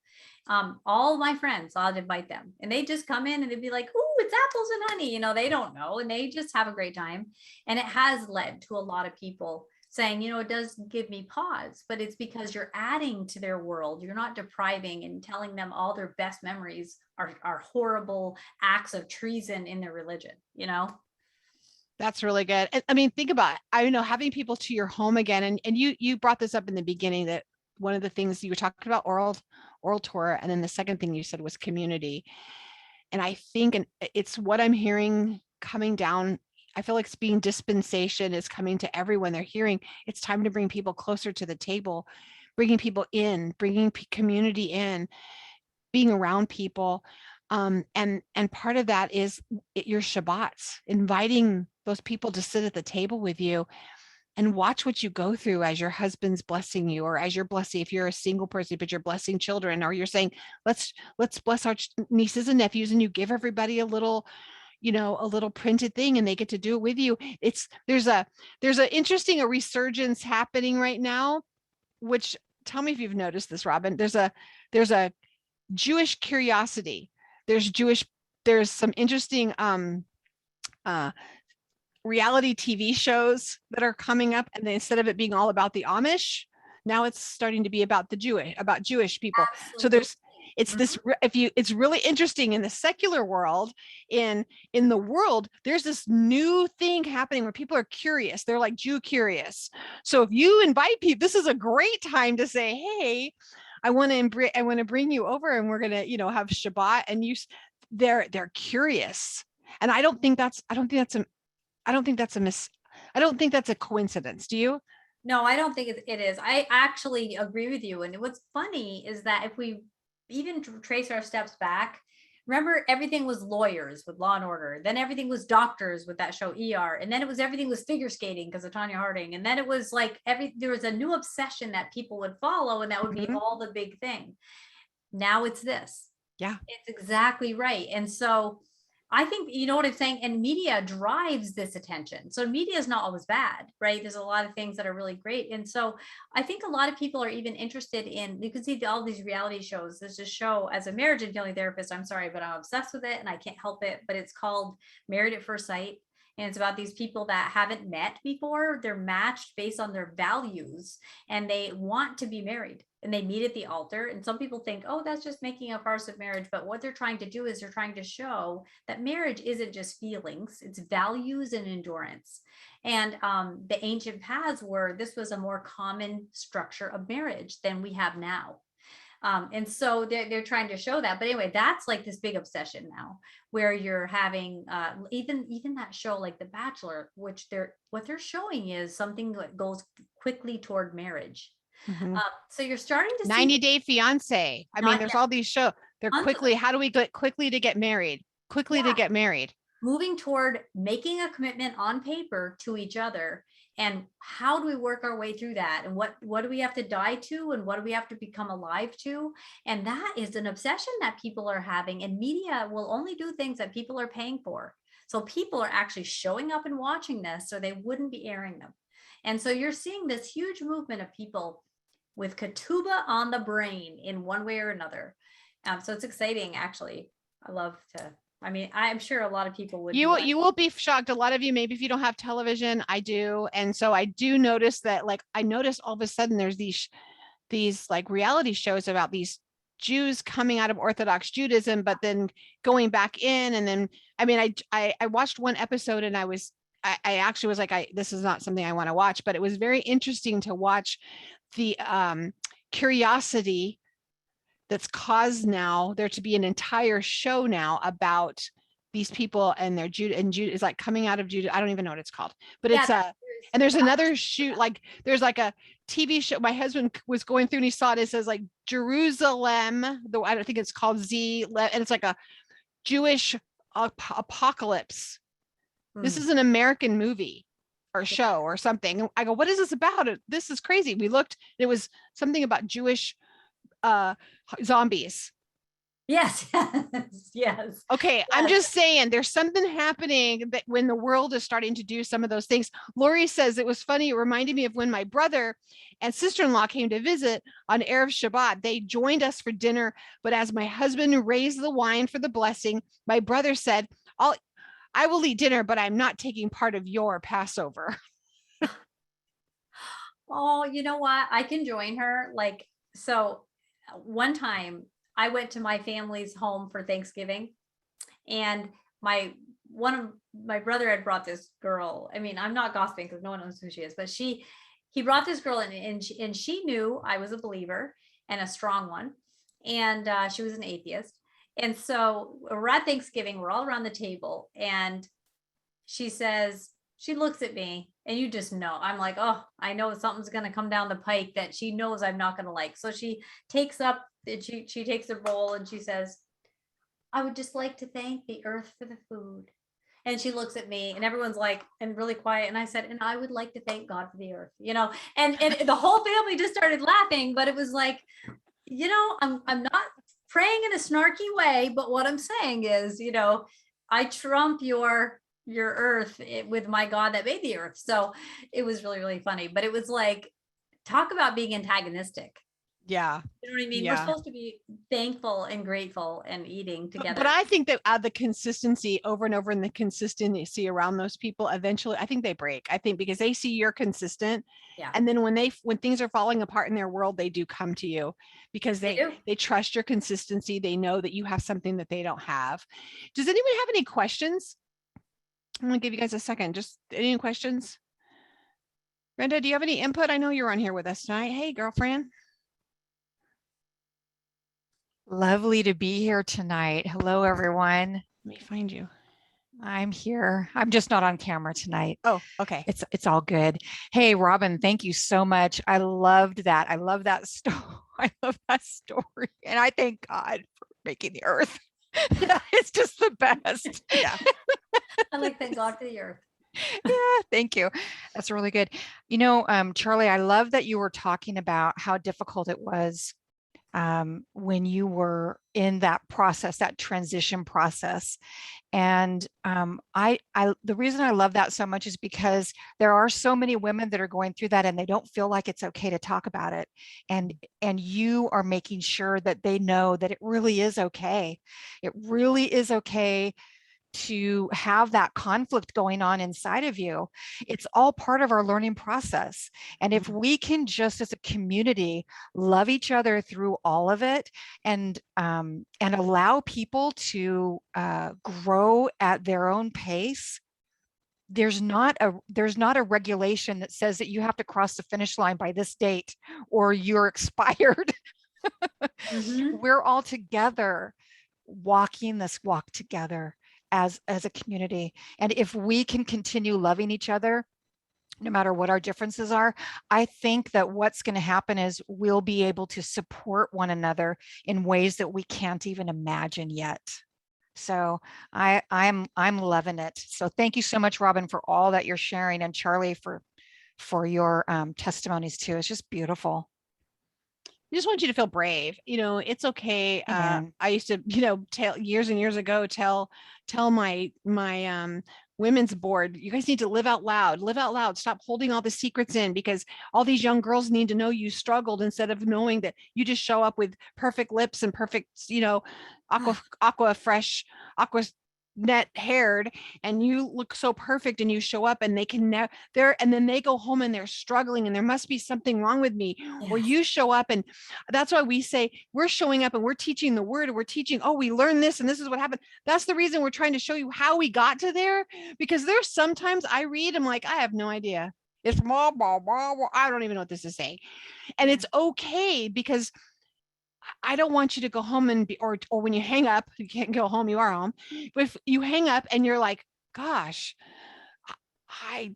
All my friends, I'll invite them, and they just come in and they'd be like, "Oh, it's apples and honey." They don't know, and they just have a great time. And it has led to a lot of people saying, it does give me pause, but it's because you're adding to their world. You're not depriving and telling them all their best memories are horrible acts of treason in their religion. That's really good. And I mean, think about it. I know having people to your home again, and you brought this up in the beginning, that one of the things you were talking about, oral Torah, and then the second thing you said was community. And I think, and it's what I'm hearing coming down. I feel like it's being dispensation is coming to everyone. They're hearing it's time to bring people closer to the table, bringing people in, bringing community in, being around people. And part of that is your Shabbats, inviting those people to sit at the table with you and watch what you go through as your husband's blessing you, or as you're blessing, if you're a single person, but you're blessing children, or you're saying, let's bless our nieces and nephews, and you give everybody a little, a little printed thing, and they get to do it with you. There's a interesting resurgence happening right now, which, tell me if you've noticed this, Robin. There's a Jewish curiosity. There's some interesting reality TV shows that are coming up, and instead of it being all about the Amish, now it's starting to be about Jewish people. Absolutely. So it's really interesting in the secular world. In the world, there's this new thing happening where people are curious. They're like Jew curious. So if you invite people, this is a great time to say, hey, I want to bring you over, and we're going to, have Shabbat, and they're curious. And I don't think that's a coincidence. Do you? No, I don't think it is. I actually agree with you. And what's funny is that if we even trace our steps back, remember everything was lawyers with Law and Order. Then everything was doctors with that show ER. And then everything was figure skating because of Tanya Harding. And then it was like there was a new obsession that people would follow, and that would be all the big thing. Now it's this. Yeah. It's exactly right. And so I think, you know what I'm saying? And media drives this attention. So media is not always bad, right? There's a lot of things that are really great. And so I think a lot of people are even interested in, you can see all these reality shows. There's a show, as a marriage and family therapist, I'm sorry, but I'm obsessed with it and I can't help it, but it's called Married at First Sight. And it's about these people that haven't met before. They're matched based on their values, and they want to be married, and they meet at the altar. And some people think, oh, that's just making a farce of marriage. But what they're trying to do is they're trying to show that marriage isn't just feelings, it's values and endurance. And the ancient paths were, this was a more common structure of marriage than we have now. And so they're trying to show that. But anyway, that's like this big obsession now, where you're having even that show like The Bachelor, which what they're showing is something that goes quickly toward marriage. So you're starting to 90 see Day Fiance. I mean, there's all these shows. They're how do we get quickly to get married? To get married. Moving toward making a commitment on paper to each other. And how do we work our way through that? And what do we have to die to? And what do we have to become alive to? And that is an obsession that people are having. And media will only do things that people are paying for. So people are actually showing up and watching this, so they wouldn't be airing them. And so you're seeing this huge movement of people with ketubah on the brain in one way or another. So it's exciting, actually. I'm sure a lot of people would. You will be shocked. A lot of you, maybe if you don't have television, I do. And so I do notice that, like, I noticed all of a sudden there's these like reality shows about these Jews coming out of Orthodox Judaism, but then going back in. And then, I mean, I watched one episode, and I actually was like, this is not something I want to watch, but it was very interesting to watch the curiosity that's caused now there to be an entire show now about these people and their Judah, and Judah is like coming out of Judah. I don't even know what it's called, but it's And there's another shoot, like there's like a TV show. My husband was going through and he saw it. It says like Jerusalem, though I don't think it's called and it's like a Jewish apocalypse. This is an American movie or show or something. I go, what is this about? This is crazy. We looked, it was something about Jewish zombies. Yes, yes. Okay, I'm just saying there's something happening that when the world is starting to do some of those things. Lori says it was funny. It reminded me of when my brother and sister-in-law came to visit on Erev Shabbat. They joined us for dinner, but as my husband raised the wine for the blessing, my brother said, I will eat dinner, but I'm not taking part of your Passover. Oh, you know what? I can join her. Like, so one time I went to my family's home for Thanksgiving, and one of my brother had brought this girl. I mean, I'm not gossiping because no one knows who she is, but he brought this girl in, and she knew I was a believer and a strong one. And she was an atheist. And so we're at Thanksgiving, we're all around the table, and she looks at me, and you just know, I'm like, oh, I know something's going to come down the pike that she knows I'm not going to like. So she takes the bowl and she says, I would just like to thank the earth for the food. And she looks at me, and everyone's like, and really quiet. And I said, and I would like to thank God for the earth, and the whole family just started laughing. But it was like, I'm not praying in a snarky way, but what I'm saying is, I trump your earth with my God that made the earth. So it was really, really funny. But it was like, talk about being antagonistic. Yeah. You know what I mean? Yeah. We're supposed to be thankful and grateful and eating together. But I think that the consistency over and over, and the consistency around those people, eventually, I think they break. I think because they see you're consistent. Yeah. And then when things are falling apart in their world, they do come to you because they trust your consistency. They know that you have something that they don't have. Does anyone have any questions? I'm going to give you guys a second. Just any questions? Brenda, do you have any input? I know you're on here with us tonight. Hey, girlfriend. Lovely to be here tonight. Hello, everyone. Let me find you. I'm here. I'm just not on camera tonight. Oh, okay. It's all good. Hey, Robin, thank you so much. I loved that. I love that story. I love that story. And I thank God for making the earth. It's just the best. Yeah. I like thank God for the earth. Yeah, thank you. That's really good. Charlie, I love that you were talking about how difficult it was when you were in that process, that transition process. And the reason I love that so much is because there are so many women that are going through that and they don't feel like it's okay to talk about it. And you are making sure that they know that it really is okay. It really is okay to have that conflict going on inside of you. It's all part of our learning process. And if we can just as a community love each other through all of it and allow people to grow at their own pace, there's not a regulation that says that you have to cross the finish line by this date or you're expired. We're all together walking this walk together as a community. And if we can continue loving each other, no matter what our differences are, I think that what's going to happen is we'll be able to support one another in ways that we can't even imagine yet. So I'm loving it. So thank you so much, Robin, for all that you're sharing, and Charlie for your testimonies too. It's just beautiful. I just want you to feel brave. It's okay. I used to, tell years and years ago, tell my women's board, you guys need to live out loud, stop holding all the secrets in, because all these young girls need to know you struggled instead of knowing that you just show up with perfect lips and perfect, aqua net haired, and you look so perfect, and you show up and they can and then they go home and they're struggling and there must be something wrong with me. Yes. Or you show up, and that's why we say we're showing up and we're teaching the word, and we're teaching, we learned this and this is what happened. That's the reason we're trying to show you how we got to there, because there's sometimes I read, I'm like, I have no idea. It's blah, blah, blah, blah. I don't even know what this is saying. And it's okay, because I don't want you to go home and or when you hang up, you can't go home, you are home. But if you hang up and you're like, gosh, I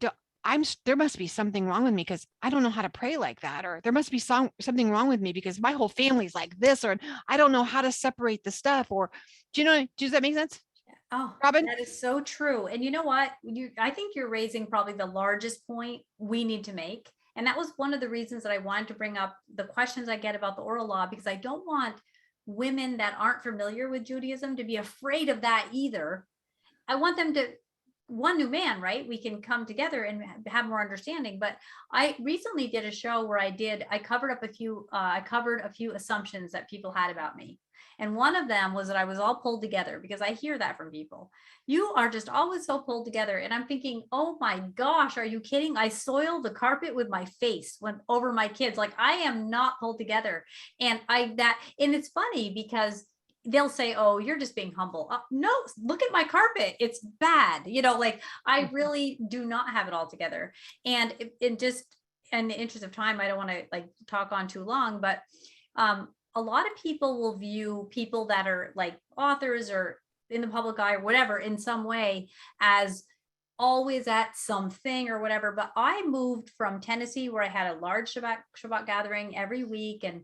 there must be something wrong with me because I don't know how to pray like that, or there must be something wrong with me because my whole family's like this, or I don't know how to separate the stuff, or does that make sense? Oh, Robin? that is so true. And you know what? I think you're raising probably the largest point we need to make. And that was one of the reasons that I wanted to bring up the questions I get about the oral law, because I don't want women that aren't familiar with Judaism to be afraid of that either. I want them to, one new man, right? We can come together and have more understanding. But I recently did a show where I covered a few assumptions that people had about me. And one of them was that I was all pulled together, because I hear that from people. You are just always so pulled together. And I'm thinking, oh my gosh, are you kidding? I soil the carpet with my face when over my kids. Like, I am not pulled together. And it's funny because they'll say, oh, you're just being humble. No, look at my carpet. It's bad. Like, I really do not have it all together. And just in the interest of time, I don't want to like talk on too long, but a lot of people will view people that are like authors or in the public eye or whatever in some way as always at something or whatever. But I moved from Tennessee, where I had a large Shabbat gathering every week and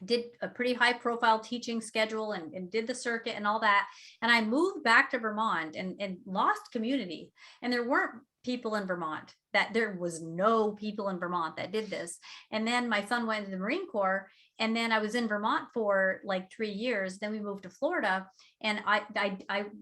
did a pretty high profile teaching schedule and did the circuit and all that. And I moved back to Vermont and lost community. And there weren't people in Vermont, there was no people in Vermont that did this. And then my son went to the Marine Corps. And then I was in Vermont for like 3 years. Then we moved to Florida, and I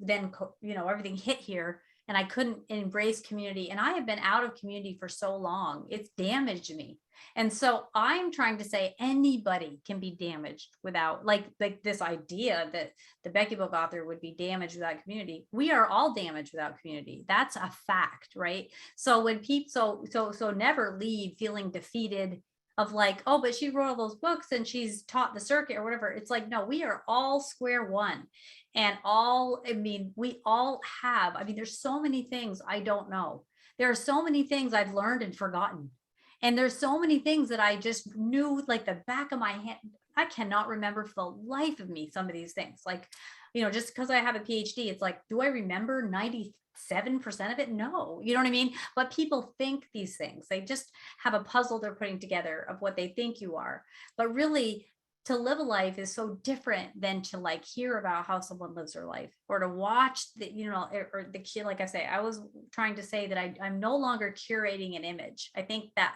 then, everything hit here, and I couldn't embrace community. And I have been out of community for so long. It's damaged me. And so I'm trying to say anybody can be damaged without like this idea that the Becky book author would be damaged without community. We are all damaged without community. That's a fact, right? So when people, so never leave feeling defeated of like, oh, but she wrote all those books and she's taught the circuit or whatever. It's like, no, we are all square one. And we all have, there's so many things I don't know. There are so many things I've learned and forgotten. And there's so many things that I just knew like the back of my hand. I cannot remember for the life of me some of these things. Like, just because I have a PhD, it's like, do I remember 97% of it? No, you know what I mean? But people think these things. They just have a puzzle they're putting together of what they think you are. But really, to live a life is so different than to like hear about how someone lives their life, or to watch or the kid. Like I say, I was trying to say that I'm no longer curating an image. I think that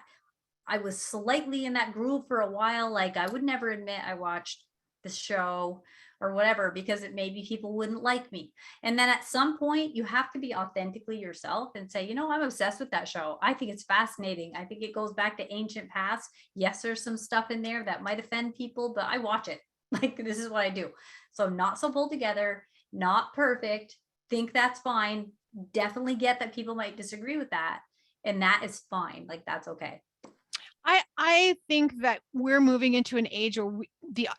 I was slightly in that groove for a while. Like, I would never admit I watched the show or whatever, because maybe people wouldn't like me. And then at some point you have to be authentically yourself and say, I'm obsessed with that show. I think it's fascinating. I think it goes back to ancient past. Yes, there's some stuff in there that might offend people, but I watch it. Like, this is what I do. So not so pulled together, not perfect, think that's fine. Definitely get that people might disagree with that. And that is fine. Like, that's okay. I think that we're moving into an age where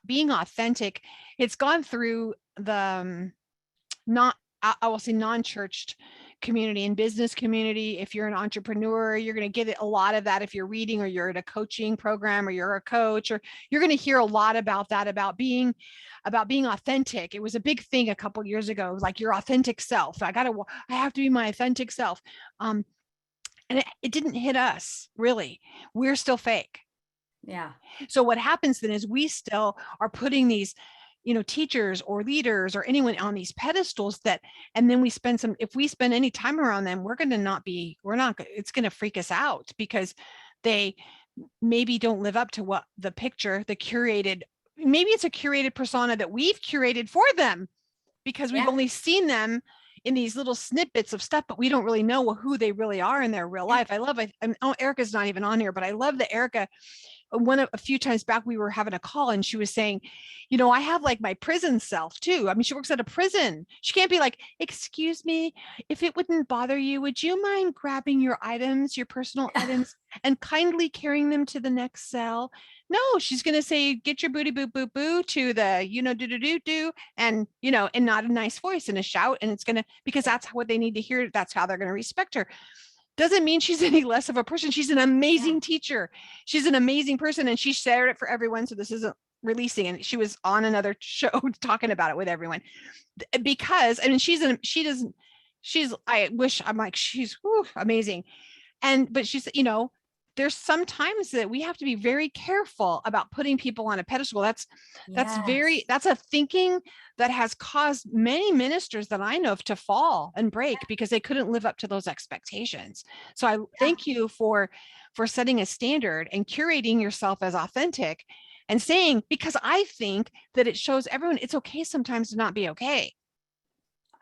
being authentic, it's gone through the I will say non-churched community and business community. If you're an entrepreneur, you're going to get a lot of that. If you're reading, or you're in a coaching program, or you're a coach, or you're going to hear a lot about that, about being authentic. It was a big thing a couple of years ago. It was like your authentic self. I have to be my authentic self. And it didn't hit us, really. We're still fake. Yeah. So what happens then is we still are putting these, teachers or leaders or anyone on these pedestals and then if we spend any time around them, it's going to freak us out, because they maybe don't live up to what maybe it's a curated persona that we've curated for them, because we've only seen them in these little snippets of stuff, but we don't really know who they really are in their real life. Erica's not even on here, but I love that Erica, a few times back, we were having a call and she was saying, I have like my prison self too. She works at a prison. She can't be like, excuse me, if it wouldn't bother you, would you mind grabbing your personal items and kindly carrying them to the next cell? No, she's going to say, get your booty boo boo boo to the, do, and, and not a nice voice and a shout. And it's going to, because that's what they need to hear. That's how they're going to respect her. Doesn't mean she's any less of a person. She's an amazing teacher. She's an amazing person. And she shared it for everyone. So this isn't releasing. And she was on another show talking about it with everyone, because, she's amazing. But she said, there's sometimes that we have to be very careful about putting people on a pedestal. That's Yes. that's a thinking that has caused many ministers that I know of to fall and break because they couldn't live up to those expectations. So I thank you for setting a standard and curating yourself as authentic and saying, because I think that it shows everyone it's okay sometimes to not be okay.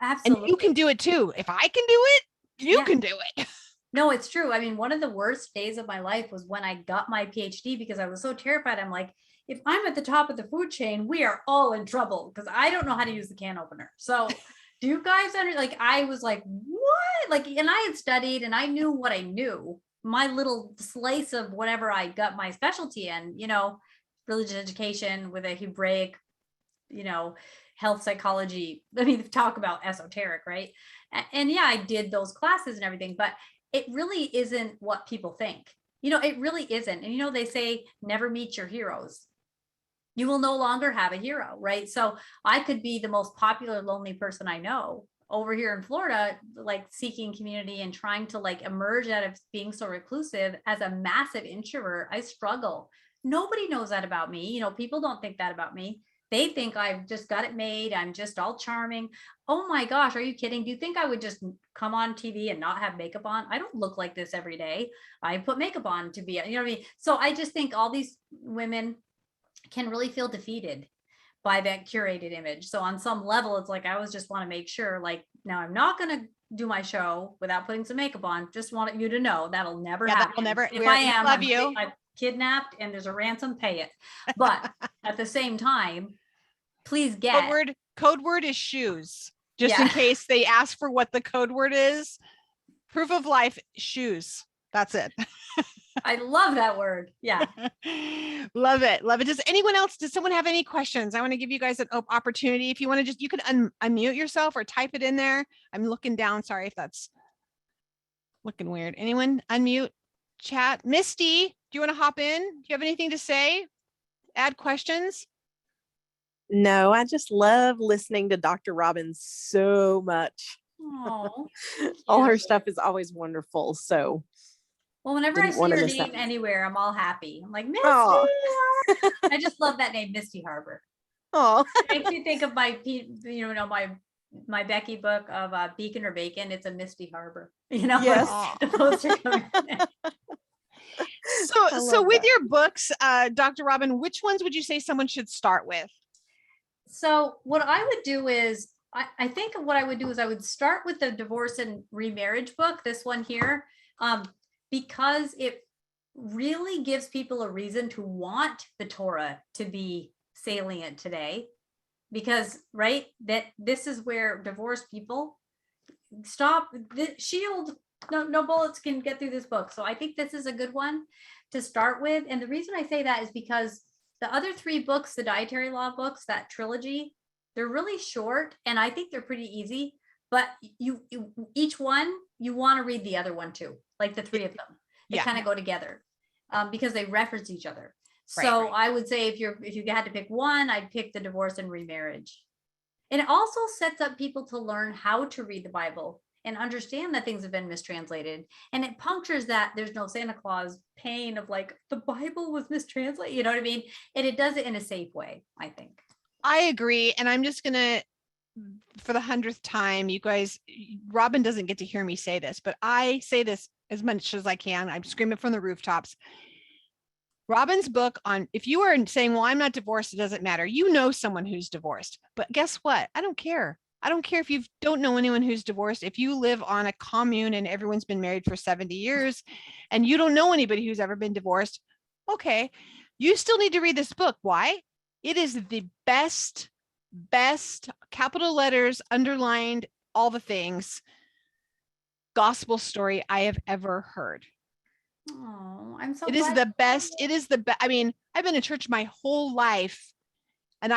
And you can Absolutely. do it too. If I can do it, you Yeah. can do it. No, it's true. I mean, one of the worst days of my life was when I got my PhD because I was so terrified. I'm like, if I'm at the top of the food chain, we are all in trouble because I don't know how to use the can opener. So do you guys like, I was like, what? Like, and I had studied and I knew what I knew, my little slice of whatever I got my specialty in, religious education with a Hebraic, health psychology. I mean, talk about esoteric, right? And yeah, I did those classes and everything, but it really isn't what people think. It really isn't. And they say never meet your heroes. You will no longer have a hero, right? So I could be the most popular lonely person I know over here in Florida, like seeking community and trying to like emerge out of being so reclusive as a massive introvert. I struggle. Nobody knows that about me. People don't think that about me. They think I've just got it made. I'm just all charming. Oh my gosh, are you kidding? Do you think I would just come on TV and not have makeup on? I don't look like this every day. I put makeup on to be, you know what I mean? So I just think all these women can really feel defeated by that curated image. So on some level, it's like, I always just want to make sure, like, now I'm not going to do my show without putting some makeup on. Just want you to know that'll never Yeah, that happen. will never. If I am, love you. I'm kidnapped and there's a ransom, pay it. But at the same time, please get Code word is shoes. Just in yeah. case they ask for what the code word is. Proof of life, shoes. That's it. I love that word. Yeah. Love it. Love it. Does someone have any questions? I want to give you guys an opportunity. If you want to you could unmute yourself or type it in there. I'm looking down. Sorry if that's looking weird. Anyone unmute chat? Misty, do you want to hop in? Do you have anything to say? Add questions? No, I just love listening to Dr. Robbins so much. Oh, all her stuff is always wonderful. So well, whenever I see her name anywhere, I'm all happy. I'm like, Misty. I just love that name, Misty Harbor. Oh, it makes me think of my Becky book of Beacon or Bacon. It's a Misty Harbor. Yes. So with your books, Dr. Robin, which ones would you say someone should start with? So what I would do is, I think what I would do is I would start with the divorce and remarriage book, this one here, because it really gives people a reason to want the Torah to be salient today. Because, right, that this is where divorced people stop the shield. No bullets can get through this book. So I think this is a good one to start with. And the reason I say that is because the other three books, the dietary law books, that trilogy, they're really short and I think they're pretty easy, but you each one, you want to read the other one too, like the three of them. They kind of go together because they reference each other. So I would say if you had to pick one, I'd pick the divorce and remarriage. And it also sets up people to learn how to read the Bible and understand that things have been mistranslated. And it punctures that there's no Santa Claus pain of like, the Bible was mistranslated, you know what I mean? And it does it in a safe way, I think. I agree. And I'm just going to, for the 100th time, you guys, Robin doesn't get to hear me say this, but I say this as much as I can. I'm screaming from the rooftops. Robin's book on, if you are saying, well, I'm not divorced, it doesn't matter. You know someone who's divorced, but guess what? I don't care. I don't care if you don't know anyone who's divorced. If you live on a commune and everyone's been married for 70 years and you don't know anybody who's ever been divorced, okay, you still need to read this book. Why? It is the best, capital letters, underlined, all the things, gospel story I have ever heard. Oh, I'm so glad. It is the best. It is the best. I mean, I've been in church my whole life and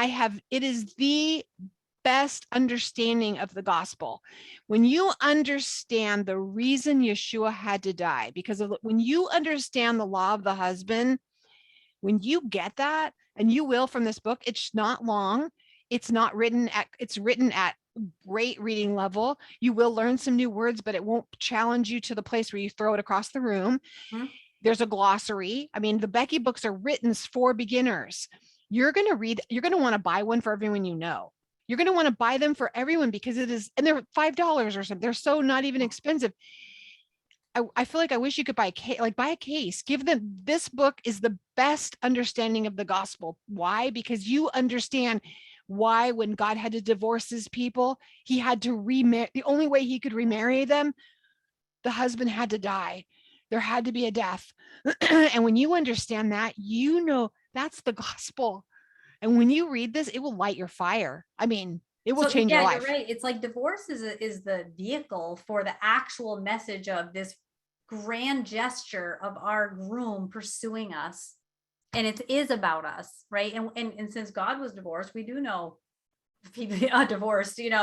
it is the best understanding of the gospel. When you understand the reason Yeshua had to die, because when you understand the law of the husband, when you get that, and you will from this book, it's not long. It's written at great reading level. You will learn some new words, but it won't challenge you to the place where you throw it across the room. Mhm. There's a glossary. I mean, the Becky books are written for beginners. You're going to want to buy one for everyone you know. You're going to want to buy them for everyone because it is, and they're $5 or something. They're so not even expensive. I feel like I wish you could buy a case, like buy a case, give them, this book is the best understanding of the gospel. Why? Because you understand why when God had to divorce his people, he had to remarry. The only way he could remarry them, the husband had to die. There had to be a death. And when you understand that, you know, that's the gospel. And when you read this, it will light your fire. I mean, it will So change your yeah, life. you're right. It's like divorce is the vehicle for the actual message of this grand gesture of our groom pursuing us. And it is about us, right? And since God was divorced, we do know people divorced, and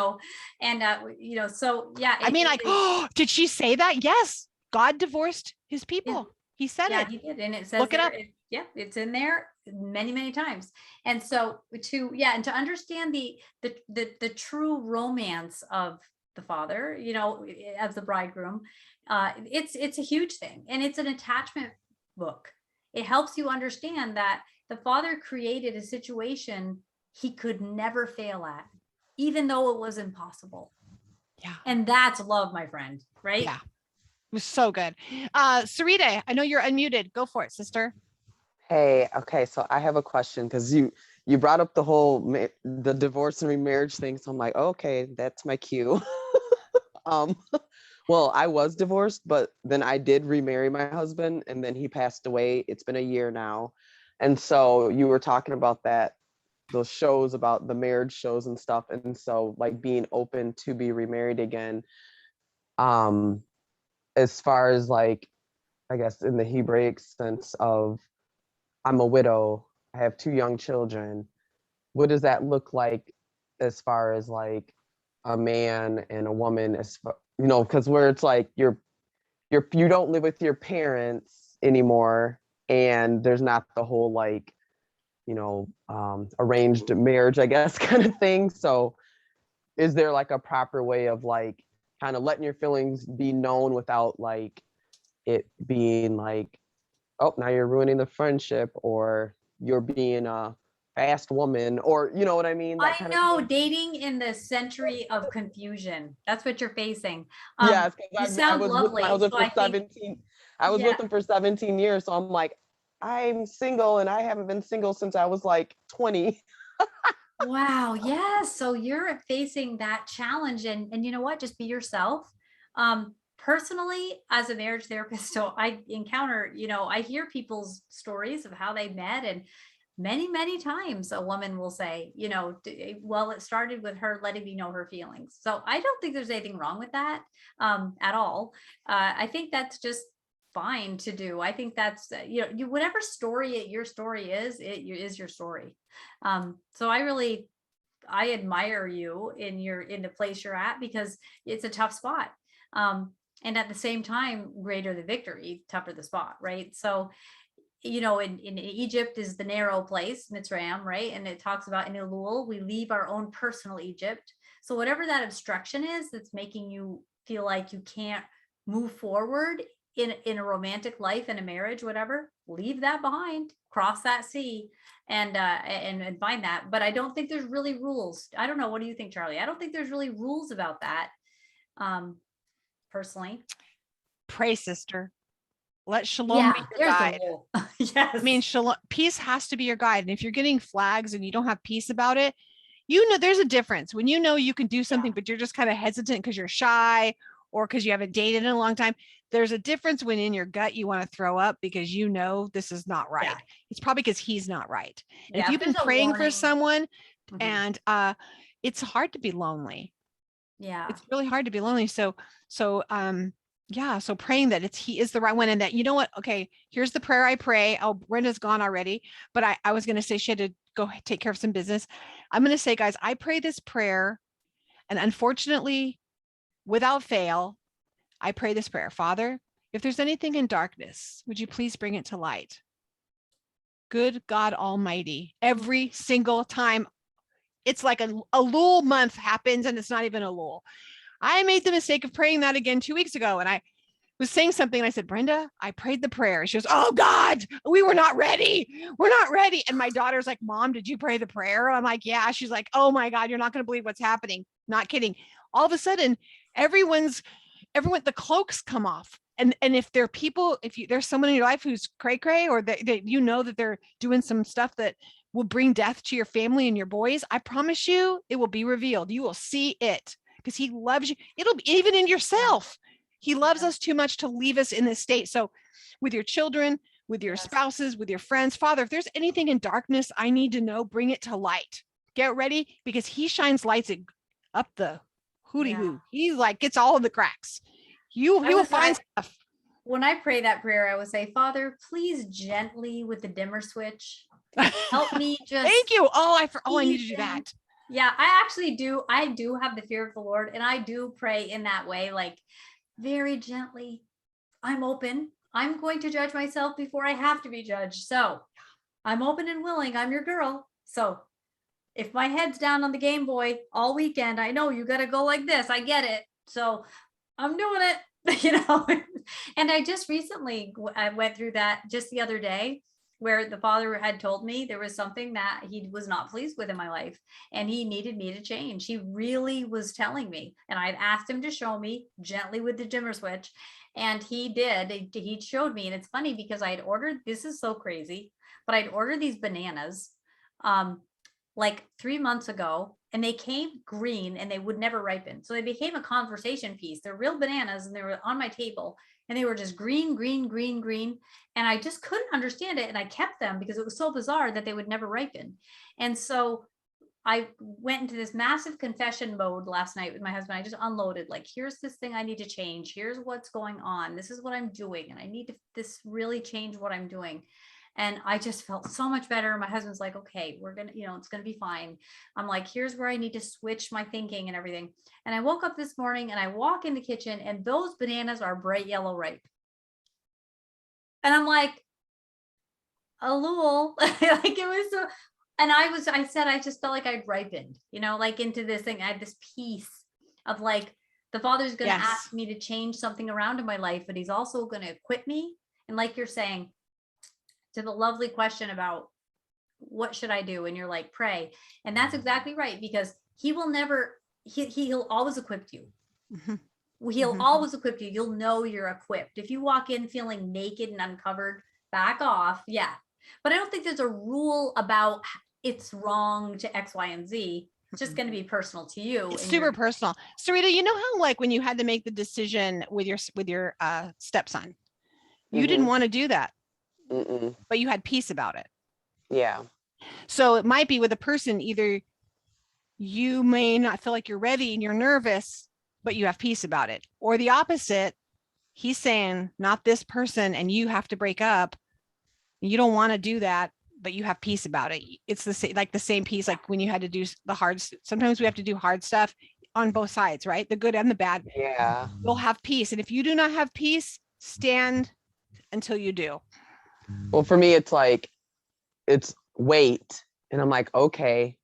so yeah. I mean, like, oh, did she say that? Yes. God divorced his people. He said Yeah, it. he did, and it says Look it there, up. yeah, it's in there many, many times. And so and to understand the true romance of the father, of the bridegroom, it's a huge thing, and it's an attachment book. It helps you understand that the father created a situation he could never fail at, even though it was impossible. Yeah. And that's love, my friend, right? Yeah. It was so good. Sarita, I know you're unmuted. Go for it, sister. Hey, okay, so I have a question because you brought up the whole the divorce and remarriage thing, so I'm like, okay, that's my cue. um, well, I was divorced, but then I did remarry my husband, and then he passed away. It's been a year now, and so you were talking about that, those shows about the marriage shows and stuff, and so like being open to be remarried again. Um, as far as like, I guess in the Hebraic sense of I'm a widow, I have 2 young children. What does that look like as far as like a man and a woman, as far, because where it's like you don't live with your parents anymore, and there's not the whole like, arranged marriage, I guess, kind of thing. So is there like a proper way of like kind of letting your feelings be known without like it being like, oh, now you're ruining the friendship, or you're being a fast woman, or you know what I mean? That I kind of know, thing. dating in the century of confusion. That's what you're facing. Yes, You because I sound was with my lovely. husband So for I think, 17. I was yeah. with him for 17 years. So I'm like, I'm single and I haven't been single since I was like 20. Wow. Yeah. So you're facing that challenge, and you know what? Just be yourself. Personally, as a marriage therapist, so I encounter, I hear people's stories of how they met, and many, many times a woman will say, well, it started with her letting me know her feelings. So I don't think there's anything wrong with that at all. I think that's just fine to do. I think that's, whatever story your story is, it is your story. So I admire you in the place you're at, because it's a tough spot. And at the same time, greater the victory, tougher the spot, right? So, in Egypt is the narrow place, Mitzrayim, right? And it talks about in Elul, we leave our own personal Egypt. So whatever that obstruction is that's making you feel like you can't move forward in a romantic life, in a marriage, whatever, leave that behind, cross that sea, and find that. But I don't think there's really rules. I don't know. What do you think, Charlie? I don't think there's really rules about that. Personally. Pray, sister. Let shalom Yeah, be your there's guide. the rule. Yes. I mean, shalom, peace has to be your guide. And if you're getting flags and you don't have peace about it, there's a difference when you can do something, but you're just kind of hesitant because you're shy or because you haven't dated in a long time. There's a difference when in your gut you want to throw up because this is not right. Yeah. It's probably because he's not right. And Yeah, if you've been praying for someone Mhm. and it's hard to be lonely. Yeah. It's really hard to be lonely. So praying that he is the right one, and that, you know what? Okay, here's the prayer I pray. Oh, Brenda's gone already, but I was going to say she had to go take care of some business. I'm going to say, guys, I pray this prayer, and unfortunately, without fail, I pray this prayer. Father, if there's anything in darkness, would you please bring it to light? Good God Almighty, every single time It's like a Elul month happens and it's not even Elul. I made the mistake of praying that again 2 weeks ago. And I was saying something and I said, Brenda, I prayed the prayer. She goes, oh God, we were not ready. We're not ready. And my daughter's like, Mom, did you pray the prayer? I'm like, yeah. She's like, oh my God, you're not going to believe what's happening. Not kidding. All of a sudden, everyone, the cloaks come off. And if there are people, there's someone in your life who's cray cray, or that you know that they're doing some stuff that will bring death to your family and your boys, I promise you, it will be revealed. You will see it because he loves you. It'll be even in yourself. He loves us too much to leave us in this state. So with your children, with your spouses, with your friends, Father, if there's anything in darkness I need to know, bring it to light. Get ready, because he shines lights up the hooty hoo. He like gets all of the cracks. He will find stuff. When I pray that prayer, I would say, Father, please gently with the dimmer switch, help me just. Thank you. I need to do that. Yeah, I actually do. I do have the fear of the Lord, and I do pray in that way, like very gently. I'm open. I'm going to judge myself before I have to be judged. So I'm open and willing. I'm your girl. So if my head's down on the Game Boy all weekend, I know you got to go like this. I get it. So I'm doing it, and I just recently, I went through that just the other day, where the Father had told me there was something that he was not pleased with in my life and he needed me to change. He really was telling me, and I'd asked him to show me gently with the dimmer switch, and he did. He showed me. And it's funny because I'd ordered, this is so crazy, but I'd ordered these bananas like 3 months ago, and they came green and they would never ripen. So they became a conversation piece. They're real bananas and they were on my table. And they were just green, green, green, green. And I just couldn't understand it. And I kept them because it was so bizarre that they would never ripen. And so I went into this massive confession mode last night with my husband. I just unloaded, like, here's this thing I need to change. Here's what's going on. This is what I'm doing. And I need to really change what I'm doing. And I just felt so much better. My husband's like, okay, we're going to, it's going to be fine. I'm like, here's where I need to switch my thinking and everything. And I woke up this morning and I walk in the kitchen and those bananas are bright yellow ripe. And I'm like, Elul, like it was so, and I said, I just felt like I'd ripened, like into this thing. I had this piece of like, the Father's going to ask me to change something around in my life, but he's also going to equip me. And like you're saying, to the lovely question about what should I do? And you're like, pray. And that's exactly right, because he will never, he'll always equip you. Mm-hmm. He'll always equip you. You'll know you're equipped. If you walk in feeling naked and uncovered, back off. Yeah. But I don't think there's a rule about it's wrong to X, Y, and Z. It's just going to be personal to you. It's super personal. Sarita, you know how like when you had to make the decision with your stepson, you didn't want to do that. Mm-mm. But you had peace about it. Yeah. So it might be with a person, either you may not feel like you're ready and you're nervous, but you have peace about it. Or the opposite, he's saying, not this person, and you have to break up. You don't want to do that, but you have peace about it. It's the same peace, like when you had to do the hard, sometimes we have to do hard stuff on both sides, right? The good and the bad. Yeah. You'll have peace. And if you do not have peace, stand until you do. Well, for me, it's like, it's wait. And I'm like, okay,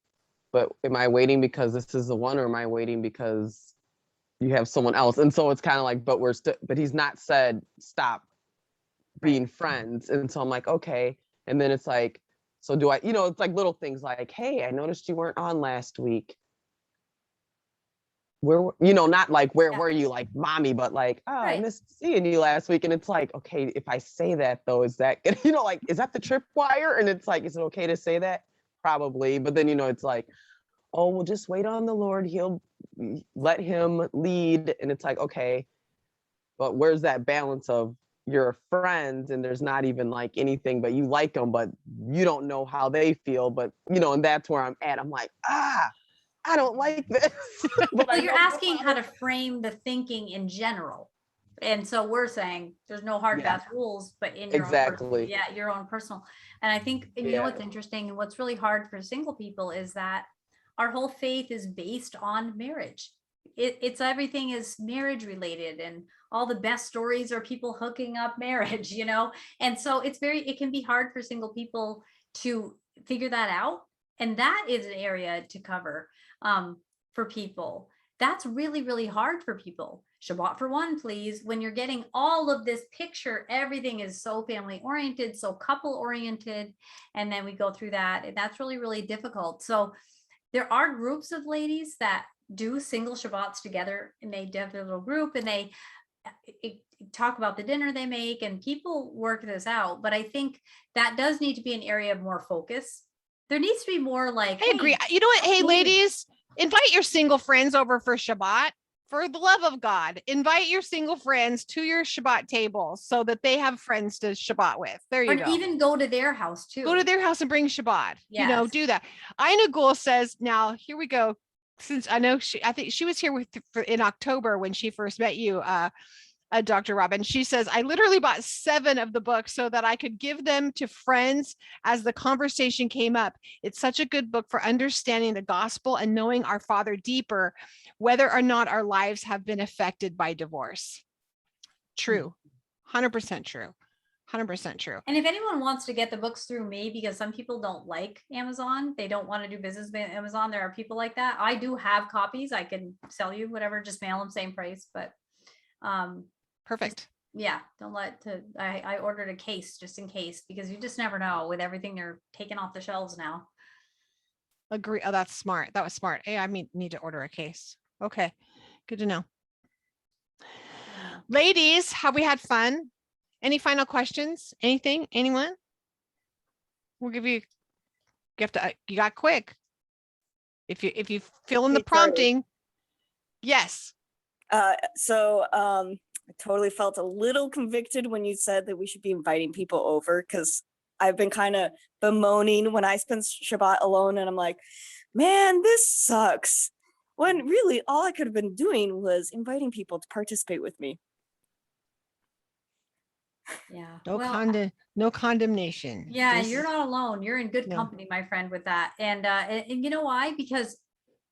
but am I waiting because this is the one, or am I waiting because you have someone else? And so it's kind of like, but he's not said, stop being friends. And so I'm like, okay. And then it's like, so do I, it's like little things like, hey, I noticed you weren't on last week. Where, not like, where were you, like, mommy, but like, oh, I missed seeing you last week. And it's like, okay, if I say that though, is that, like, is that the tripwire? And it's like, is it okay to say that? Probably. But then, it's like, oh, we'll just wait on the Lord. He'll let him lead. And it's like, okay, but where's that balance of your friends and there's not even like anything, but you like them, but you don't know how they feel. But, and that's where I'm at. I'm like, I don't like this. Well, you're asking how to frame the thinking in general. And so we're saying there's no hard fast rules, but in your own your own personal. And I think, and you know what's interesting and what's really hard for single people is that our whole faith is based on marriage. It's everything is marriage related, and all the best stories are people hooking up marriage, And so it can be hard for single people to figure that out. And that is an area to cover for people. That's really, really hard for people. Shabbat for one, please. When you're getting all of this picture, everything is so family oriented, so couple oriented. And then we go through that. And that's really, really difficult. So there are groups of ladies that do single Shabbats together, and they have their little group, and they talk about the dinner they make, and people work this out. But I think that does need to be an area of more focus. There needs to be more like, I agree. You know what? Hey, ladies, invite your single friends over for Shabbat. For the love of God, invite your single friends to your Shabbat table so that they have friends to Shabbat with. There you or go. even go to their house too. Go to their house and bring Shabbat. You know, Yes. do that. Ina Gould says, now here we go. Since I know I think she was here in October when she first met you, Dr. Robin. She says, I literally bought 7 of the books so that I could give them to friends as the conversation came up. It's such a good book for understanding the gospel and knowing our Father deeper, whether or not our lives have been affected by divorce. True. 100% true. 100% true. And if anyone wants to get the books through me, because some people don't like Amazon, they don't want to do business with Amazon. There are people like that. I do have copies. I can sell you whatever, just mail them same price. But perfect. Yeah, don't I ordered a case just in case, because you just never know with everything they're taking off the shelves now. Agree. Oh, that's smart. That was smart. Hey, I need to order a case. Okay. Good to know. Ladies, have we had fun? Any final questions? Anything? Anyone? We'll give you you got quick. If you fill in the prompting. Yes. So I totally felt a little convicted when you said that we should be inviting people over, because I've been kind of bemoaning when I spend Shabbat alone, and I'm like, man, this sucks. When really all I could have been doing was inviting people to participate with me. Yeah. No condemnation. Yeah, you're not alone. You're in good No. company, my friend, with that. And you know why? Because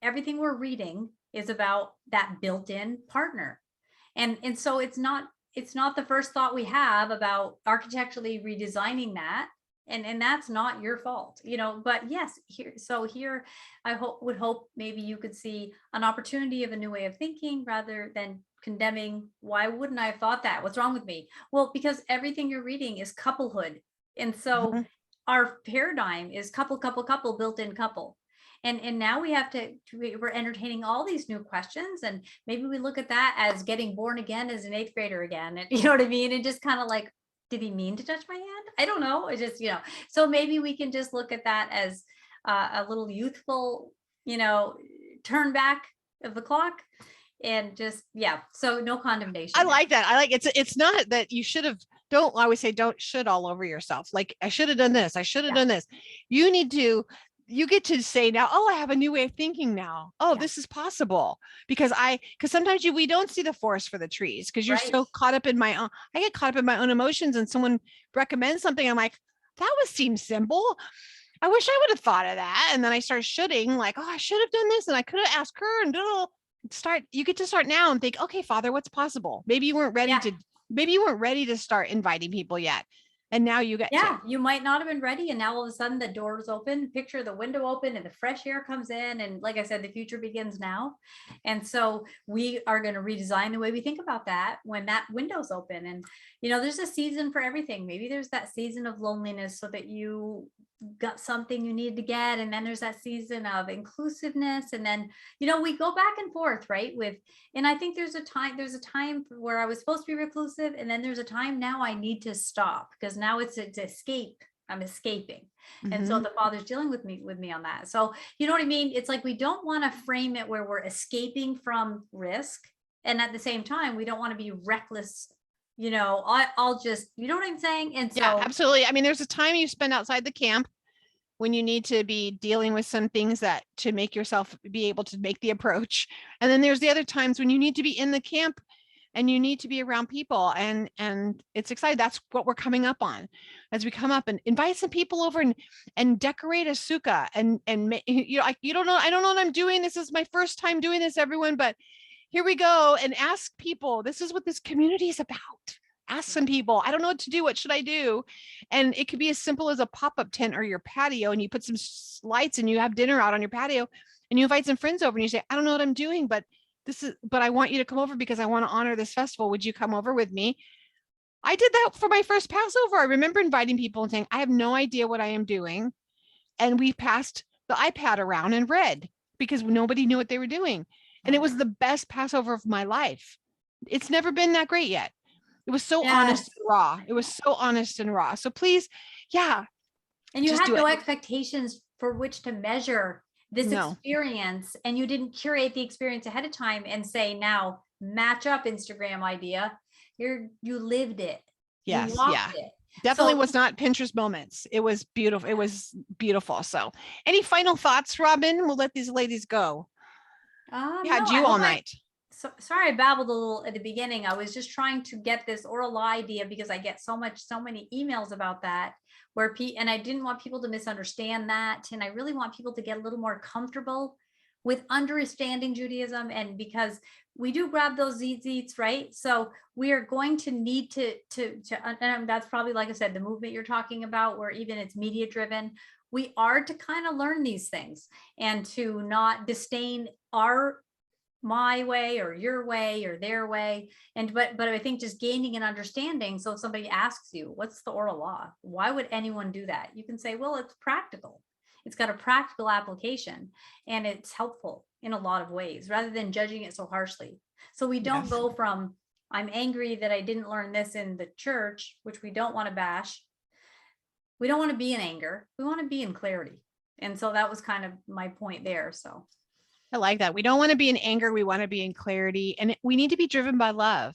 everything we're reading is about that built-in partner. And so it's not the first thought we have about architecturally redesigning that. And that's not your fault, you know, but yes, here I would hope maybe you could see an opportunity of a new way of thinking rather than condemning. Why wouldn't I have thought that? What's wrong with me? Well, because everything you're reading is couplehood. And so our paradigm is couple, built-in couple. And now we have we're entertaining all these new questions, and maybe we look at that as getting born again as an 8th grader again. And you know what I mean? And just kind of like, did he mean to touch my hand? I don't know. It's just, so maybe we can just look at that as a little youthful, turn back of the clock, and just, so no condemnation. I like that. It's not that you should have, I always say, don't should all over yourself. Like, I should have done this. I should have done this. You get to say now, oh, I have a new way of thinking now. Oh, this is possible. Because sometimes we don't see the forest for the trees, because you're so caught up in I get caught up in my own emotions, and someone recommends something. I'm like, that seems simple. I wish I would have thought of that. And then I start shoulding, like, oh, I should have done this, and I could have asked her, and you get to start now and think, okay, Father, what's possible? Maybe you weren't ready to start inviting people yet. And now you get to. You might not have been ready, and now all of a sudden the doors open, picture the window open, and the fresh air comes in. And like I said, the future begins now. And so we are going to redesign the way we think about that when that window's open. And there's a season for everything. Maybe there's that season of loneliness so that you got something you need to get, and then there's that season of inclusiveness, and then we go back and forth, right? And I think there's a time where I was supposed to be reclusive, and then there's a time now I need to stop, because now it's escape. I'm escaping. And so the Father's dealing with me on that. So you know what I mean? It's like, we don't want to frame it where we're escaping from risk, and at the same time we don't want to be reckless. I'll just, you know what I'm saying? And so, yeah, absolutely. I mean, there's a time you spend outside the camp when you need to be dealing with some things to make yourself be able to make the approach. And then there's the other times when you need to be in the camp and you need to be around people, and it's exciting. That's what we're coming up on as we come up, and invite some people over and decorate a sukkah and you don't know, I don't know what I'm doing. This is my first time doing this, everyone, but here we go, and ask people, this is what this community is about. Ask some people. I don't know what to do. What should I do? And it could be as simple as a pop-up tent or your patio, and you put some lights and you have dinner out on your patio and you invite some friends over and you say, I don't know what I'm doing, but I want you to come over because I want to honor this festival. Would you come over with me? I did that for my first Passover. I remember inviting people and saying, I have no idea what I am doing. And we passed the iPad around and read because nobody knew what they were doing. And it was the best Passover of my life. It's never been that great yet. It was so honest and raw. It was so honest and raw. So please, yeah. And you just had do no it. expectations for which to measure this No. experience, and you didn't curate the experience ahead of time and say, now match up Instagram idea. You lived it. You Yes, walked yeah. it. Definitely So- was not Pinterest moments. It was beautiful. It was beautiful. So any final thoughts, Robin? We'll let these ladies go. We had no, you I all hope night. Sorry, I babbled a little at the beginning. I was just trying to get this oral law idea because I get so many emails about that and I didn't want people to misunderstand that. And I really want people to get a little more comfortable with understanding Judaism. And because we do grab those eats, right? So we are going to need to, and that's probably, like I said, the movement you're talking about, where even it's media driven, we are to kind of learn these things and to not disdain my way or your way or their way. And but I think just gaining an understanding. So if somebody asks you, what's the oral law? Why would anyone do that? You can say, well, it's practical. It's got a practical application and it's helpful in a lot of ways rather than judging it so harshly. So we don't Yes. go from, I'm angry that I didn't learn this in the church, which we don't want to bash. We don't want to be in anger. We want to be in clarity. And so that was kind of my point there. So I like that. We don't want to be in anger. We want to be in clarity. And we need to be driven by love.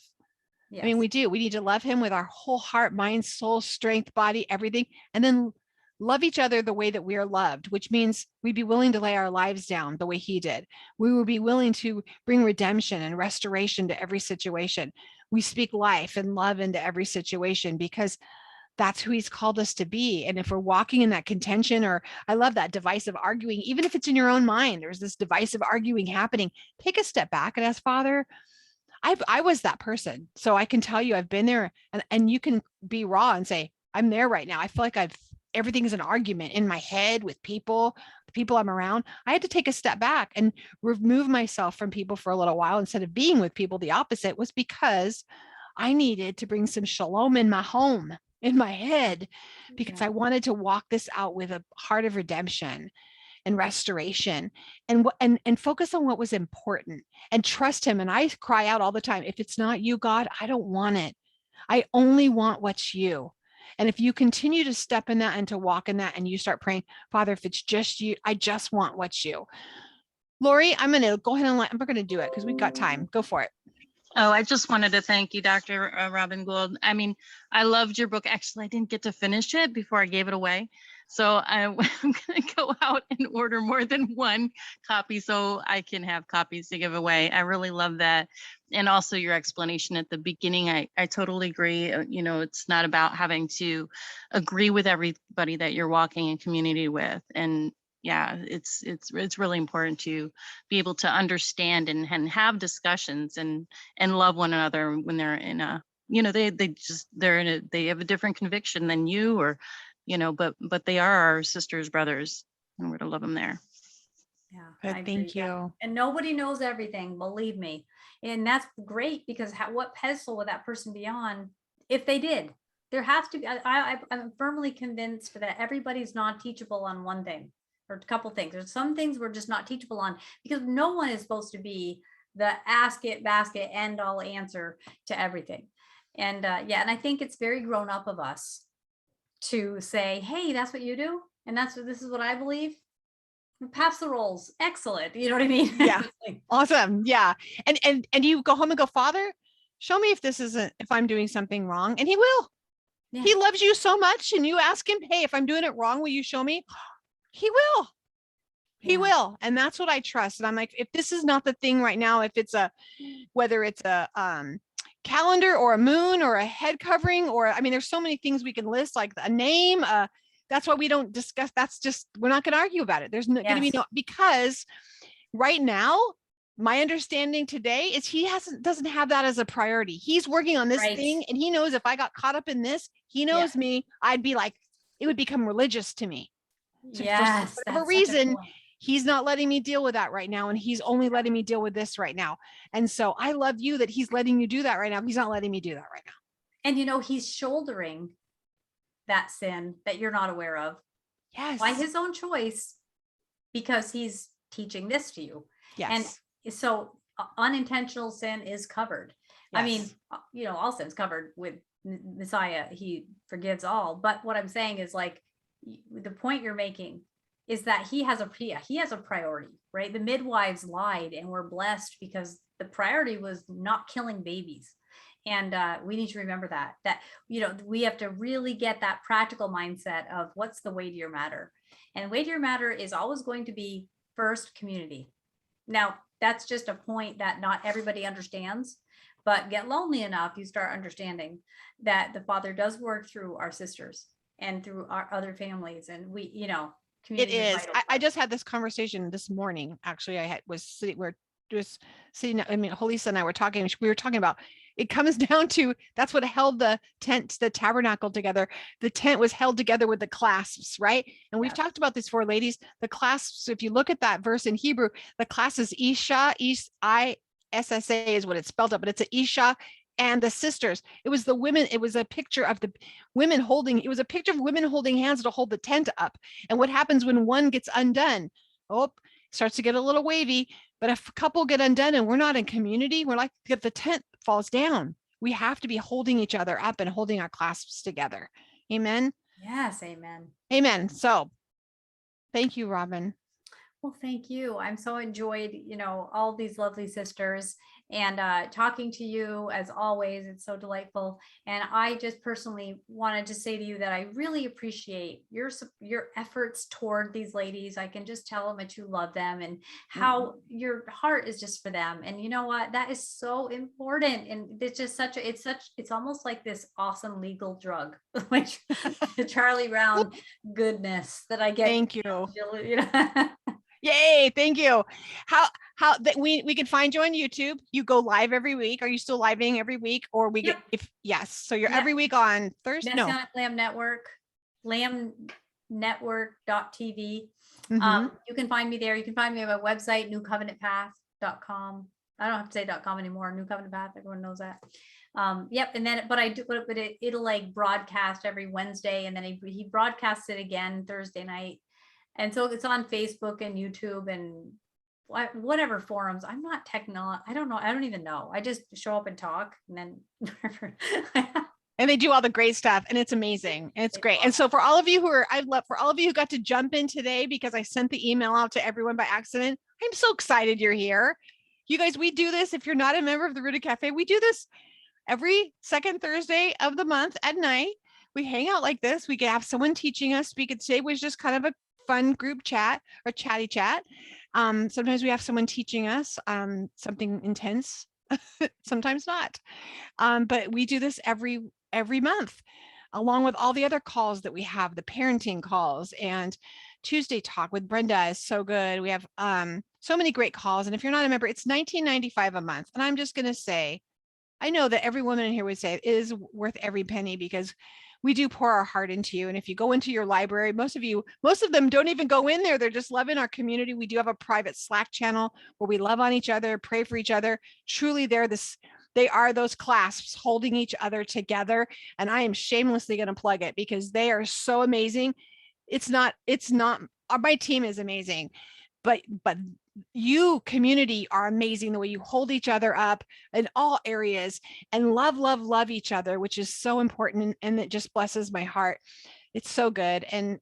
yes. I mean, we do. We need to love him with our whole heart, mind, soul, strength, body, everything. And then love each other the way that we are loved, which means we'd be willing to lay our lives down the way he did. We would be willing to bring redemption and restoration to every situation. We speak life and love into every situation because that's who he's called us to be. And if we're walking in that contention, or I love that divisive arguing, even if it's in your own mind, there's this divisive arguing happening, take a step back and ask, Father, I was that person. So I can tell you I've been there, and you can be raw and say, I'm there right now. I feel like everything's an argument in my head with people, the people I'm around. I had to take a step back and remove myself from people for a little while instead of being with people. The opposite was because I needed to bring some shalom in my home, in my head, because I wanted to walk this out with a heart of redemption and restoration and focus on what was important and trust him. And I cry out all the time, if it's not you, God, I don't want it. I only want what's you. And if you continue to step in that and to walk in that and you start praying, Father, if it's just you, I just want what's you. Lori, I'm going to go ahead and we're going to do it because we've got time. Go for it. Oh, I just wanted to thank you, Dr. Robin Gould. I mean, I loved your book. Actually, I didn't get to finish it before I gave it away. So I'm going to go out and order more than one copy so I can have copies to give away. I really love that. And also your explanation at the beginning, I totally agree. You know, it's not about having to agree with everybody that you're walking in community with. And yeah, it's really important to be able to understand and have discussions and love one another when they're in a, you know, they have a different conviction than you, or, you know, but they are our sisters, brothers, and we're to love them there. Yeah, Good, I agree, thank yeah. you. And nobody knows everything, believe me. And that's great because what pedestal would that person be on if they did? There has to be, I'm firmly convinced that everybody's not teachable on one thing or a couple things. There's some things we're just not teachable on because no one is supposed to be the ask it, basket, end all answer to everything. And yeah, and I think it's very grown up of us to say, hey, that's what you do. And this is what I believe. Pass the rolls. Excellent. You know what I mean? Yeah. Awesome. Yeah. And you go home and go, Father, show me if I'm doing something wrong. And he will. Yeah. He loves you so much. And you ask him, hey, if I'm doing it wrong, will you show me? He will. He will. And that's what I trust. And I'm like, if this is not the thing right now, if it's whether it's a calendar or a moon or a head covering, or, I mean, there's so many things we can list, like a name, that's why we don't discuss. That's just, we're not going to argue about it. There's going to be no, because right now my understanding today is he doesn't have that as a priority. He's working on this Right. thing, and he knows if I got caught up in this, he knows me, I'd be like, it would become religious to me. So Yes, for whatever that's such a reason, point. he's not letting me deal with that right now. And he's only letting me deal with this right now. And so I love you that he's letting you do that right now. He's not letting me do that right now. And you know, he's shouldering that sin that you're not aware of Yes. by his own choice, because he's teaching this to you. Yes. And so unintentional sin is covered. I mean, Yes. you know, all sin's covered with Messiah. He forgives all. But what I'm saying is, like, the point you're making is that he has a priority, right? The midwives lied and were blessed because the priority was not killing babies. And we need to remember that, you know, we have to really get that practical mindset of what's the weightier matter. And weightier matter is always going to be first community. Now, that's just a point that not everybody understands, but get lonely enough, you start understanding that the Father does work through our sisters and through our other families. And we, you know, It community is. vital I for us. just had this conversation this morning. Actually, we're just sitting. I mean, Holisa and I were talking. We were talking about it comes down to that's what held the tent, the tabernacle together. The tent was held together with the clasps, right? And we've Yeah. talked about this for ladies. The clasps. If you look at that verse in Hebrew, the class is Isha, ISSA is what it's spelled out, but it's a Isha. And the sisters, it was the women, it was a picture of the women holding, it was a picture of women holding hands to hold the tent up. And what happens when one gets undone? Oh, starts to get a little wavy, but if a couple get undone and we're not in community, we're like, if the tent falls down, we have to be holding each other up and holding our clasps together. Amen. Yes, amen. Amen. So thank you, Robin. Well, thank you. I'm so enjoyed, you know, all these lovely sisters, and talking to you as always. It's so delightful. And I just personally wanted to say to you that I really appreciate your efforts toward these ladies. I can just tell them that you love them and how your heart is just for them. And you know what? That is so important. And it's just it's almost like this awesome legal drug, which the Charlie Brown goodness that I get. Thank you. You know? Yay, thank you. How that we can find you on YouTube. You go live every week. Are you still living every week? Or we Yep. get yes. So you're Yep. every week on Thursday. No. Messianic Lamb Network, lambnetwork.tv. Mhm. You can find me there. You can find me on my website, newcovenantpath.com. I don't have to say .com anymore. New Covenant Path, everyone knows that. Yep. And then, but it'll like broadcast every Wednesday, and then he broadcasts it again Thursday night. And so it's on Facebook and YouTube and whatever forums. I'm not I don't know. I don't even know. I just show up and talk, and then And they do all the great stuff, and it's amazing. And it's great. And so for all of you for all of you who got to jump in today, because I sent the email out to everyone by accident, I'm so excited you're here. You guys, we do this. If you're not a member of the Rooted Cafe, we do this every second Thursday of the month at night. We hang out like this. We can have someone teaching us. Today was just kind of a fun group chat or chatty chat. Sometimes we have someone teaching us something intense, sometimes not. But we do this every month, along with all the other calls that we have, the parenting calls, and Tuesday Talk with Brenda is so good. We have so many great calls. And if you're not a member, it's $19.95 a month. And I'm just going to say, I know that every woman in here would say it is worth every penny, because we do pour our heart into you. And if you go into your library, most of them don't even go in there. They're just loving our community. We do have a private Slack channel where we love on each other, pray for each other. Truly, they are those clasps holding each other together. And I am shamelessly going to plug it because they are so amazing. It's not, my team is amazing, but you community are amazing, the way you hold each other up in all areas and love each other, which is so important. And it just blesses my heart. It's so good. And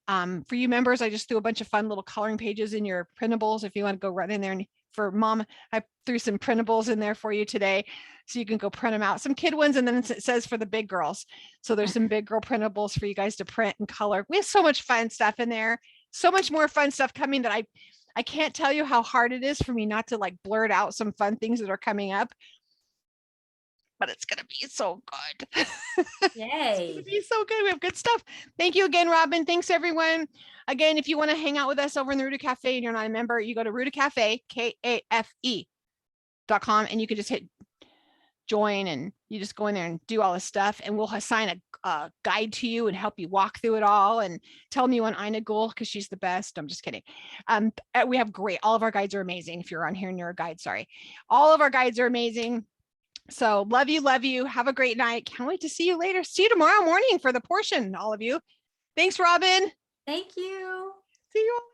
for you members, I just threw a bunch of fun little coloring pages in your printables. If you want to go run in there, and for mom, I threw some printables in there for you today, so you can go print them out, some kid ones. And then it says for the big girls. So there's some big girl printables for you guys to print and color. We have so much fun stuff in there. So much more fun stuff coming that I can't tell you how hard it is for me not to like blurt out some fun things that are coming up, but it's going to be so good. It's going Yay. to be so good. We have good stuff. Thank you again, Robin. Thanks everyone. Again, if you want to hang out with us over in the Rooted Cafe and you're not a member, you go to Rooted Cafe, KAFE, gould.com, and you can just hit join, and you just go in there and do all this stuff, and we'll assign a guide to you and help you walk through it all, and tell me when Ina Gould, because she's the best. I'm just kidding. We have all of our guides are amazing. If you're on here and you're a guide, sorry. All of our guides are amazing. So love you. Have a great night. Can't wait to see you later. See you tomorrow morning for the portion, all of you. Thanks, Robin. Thank you. See you all.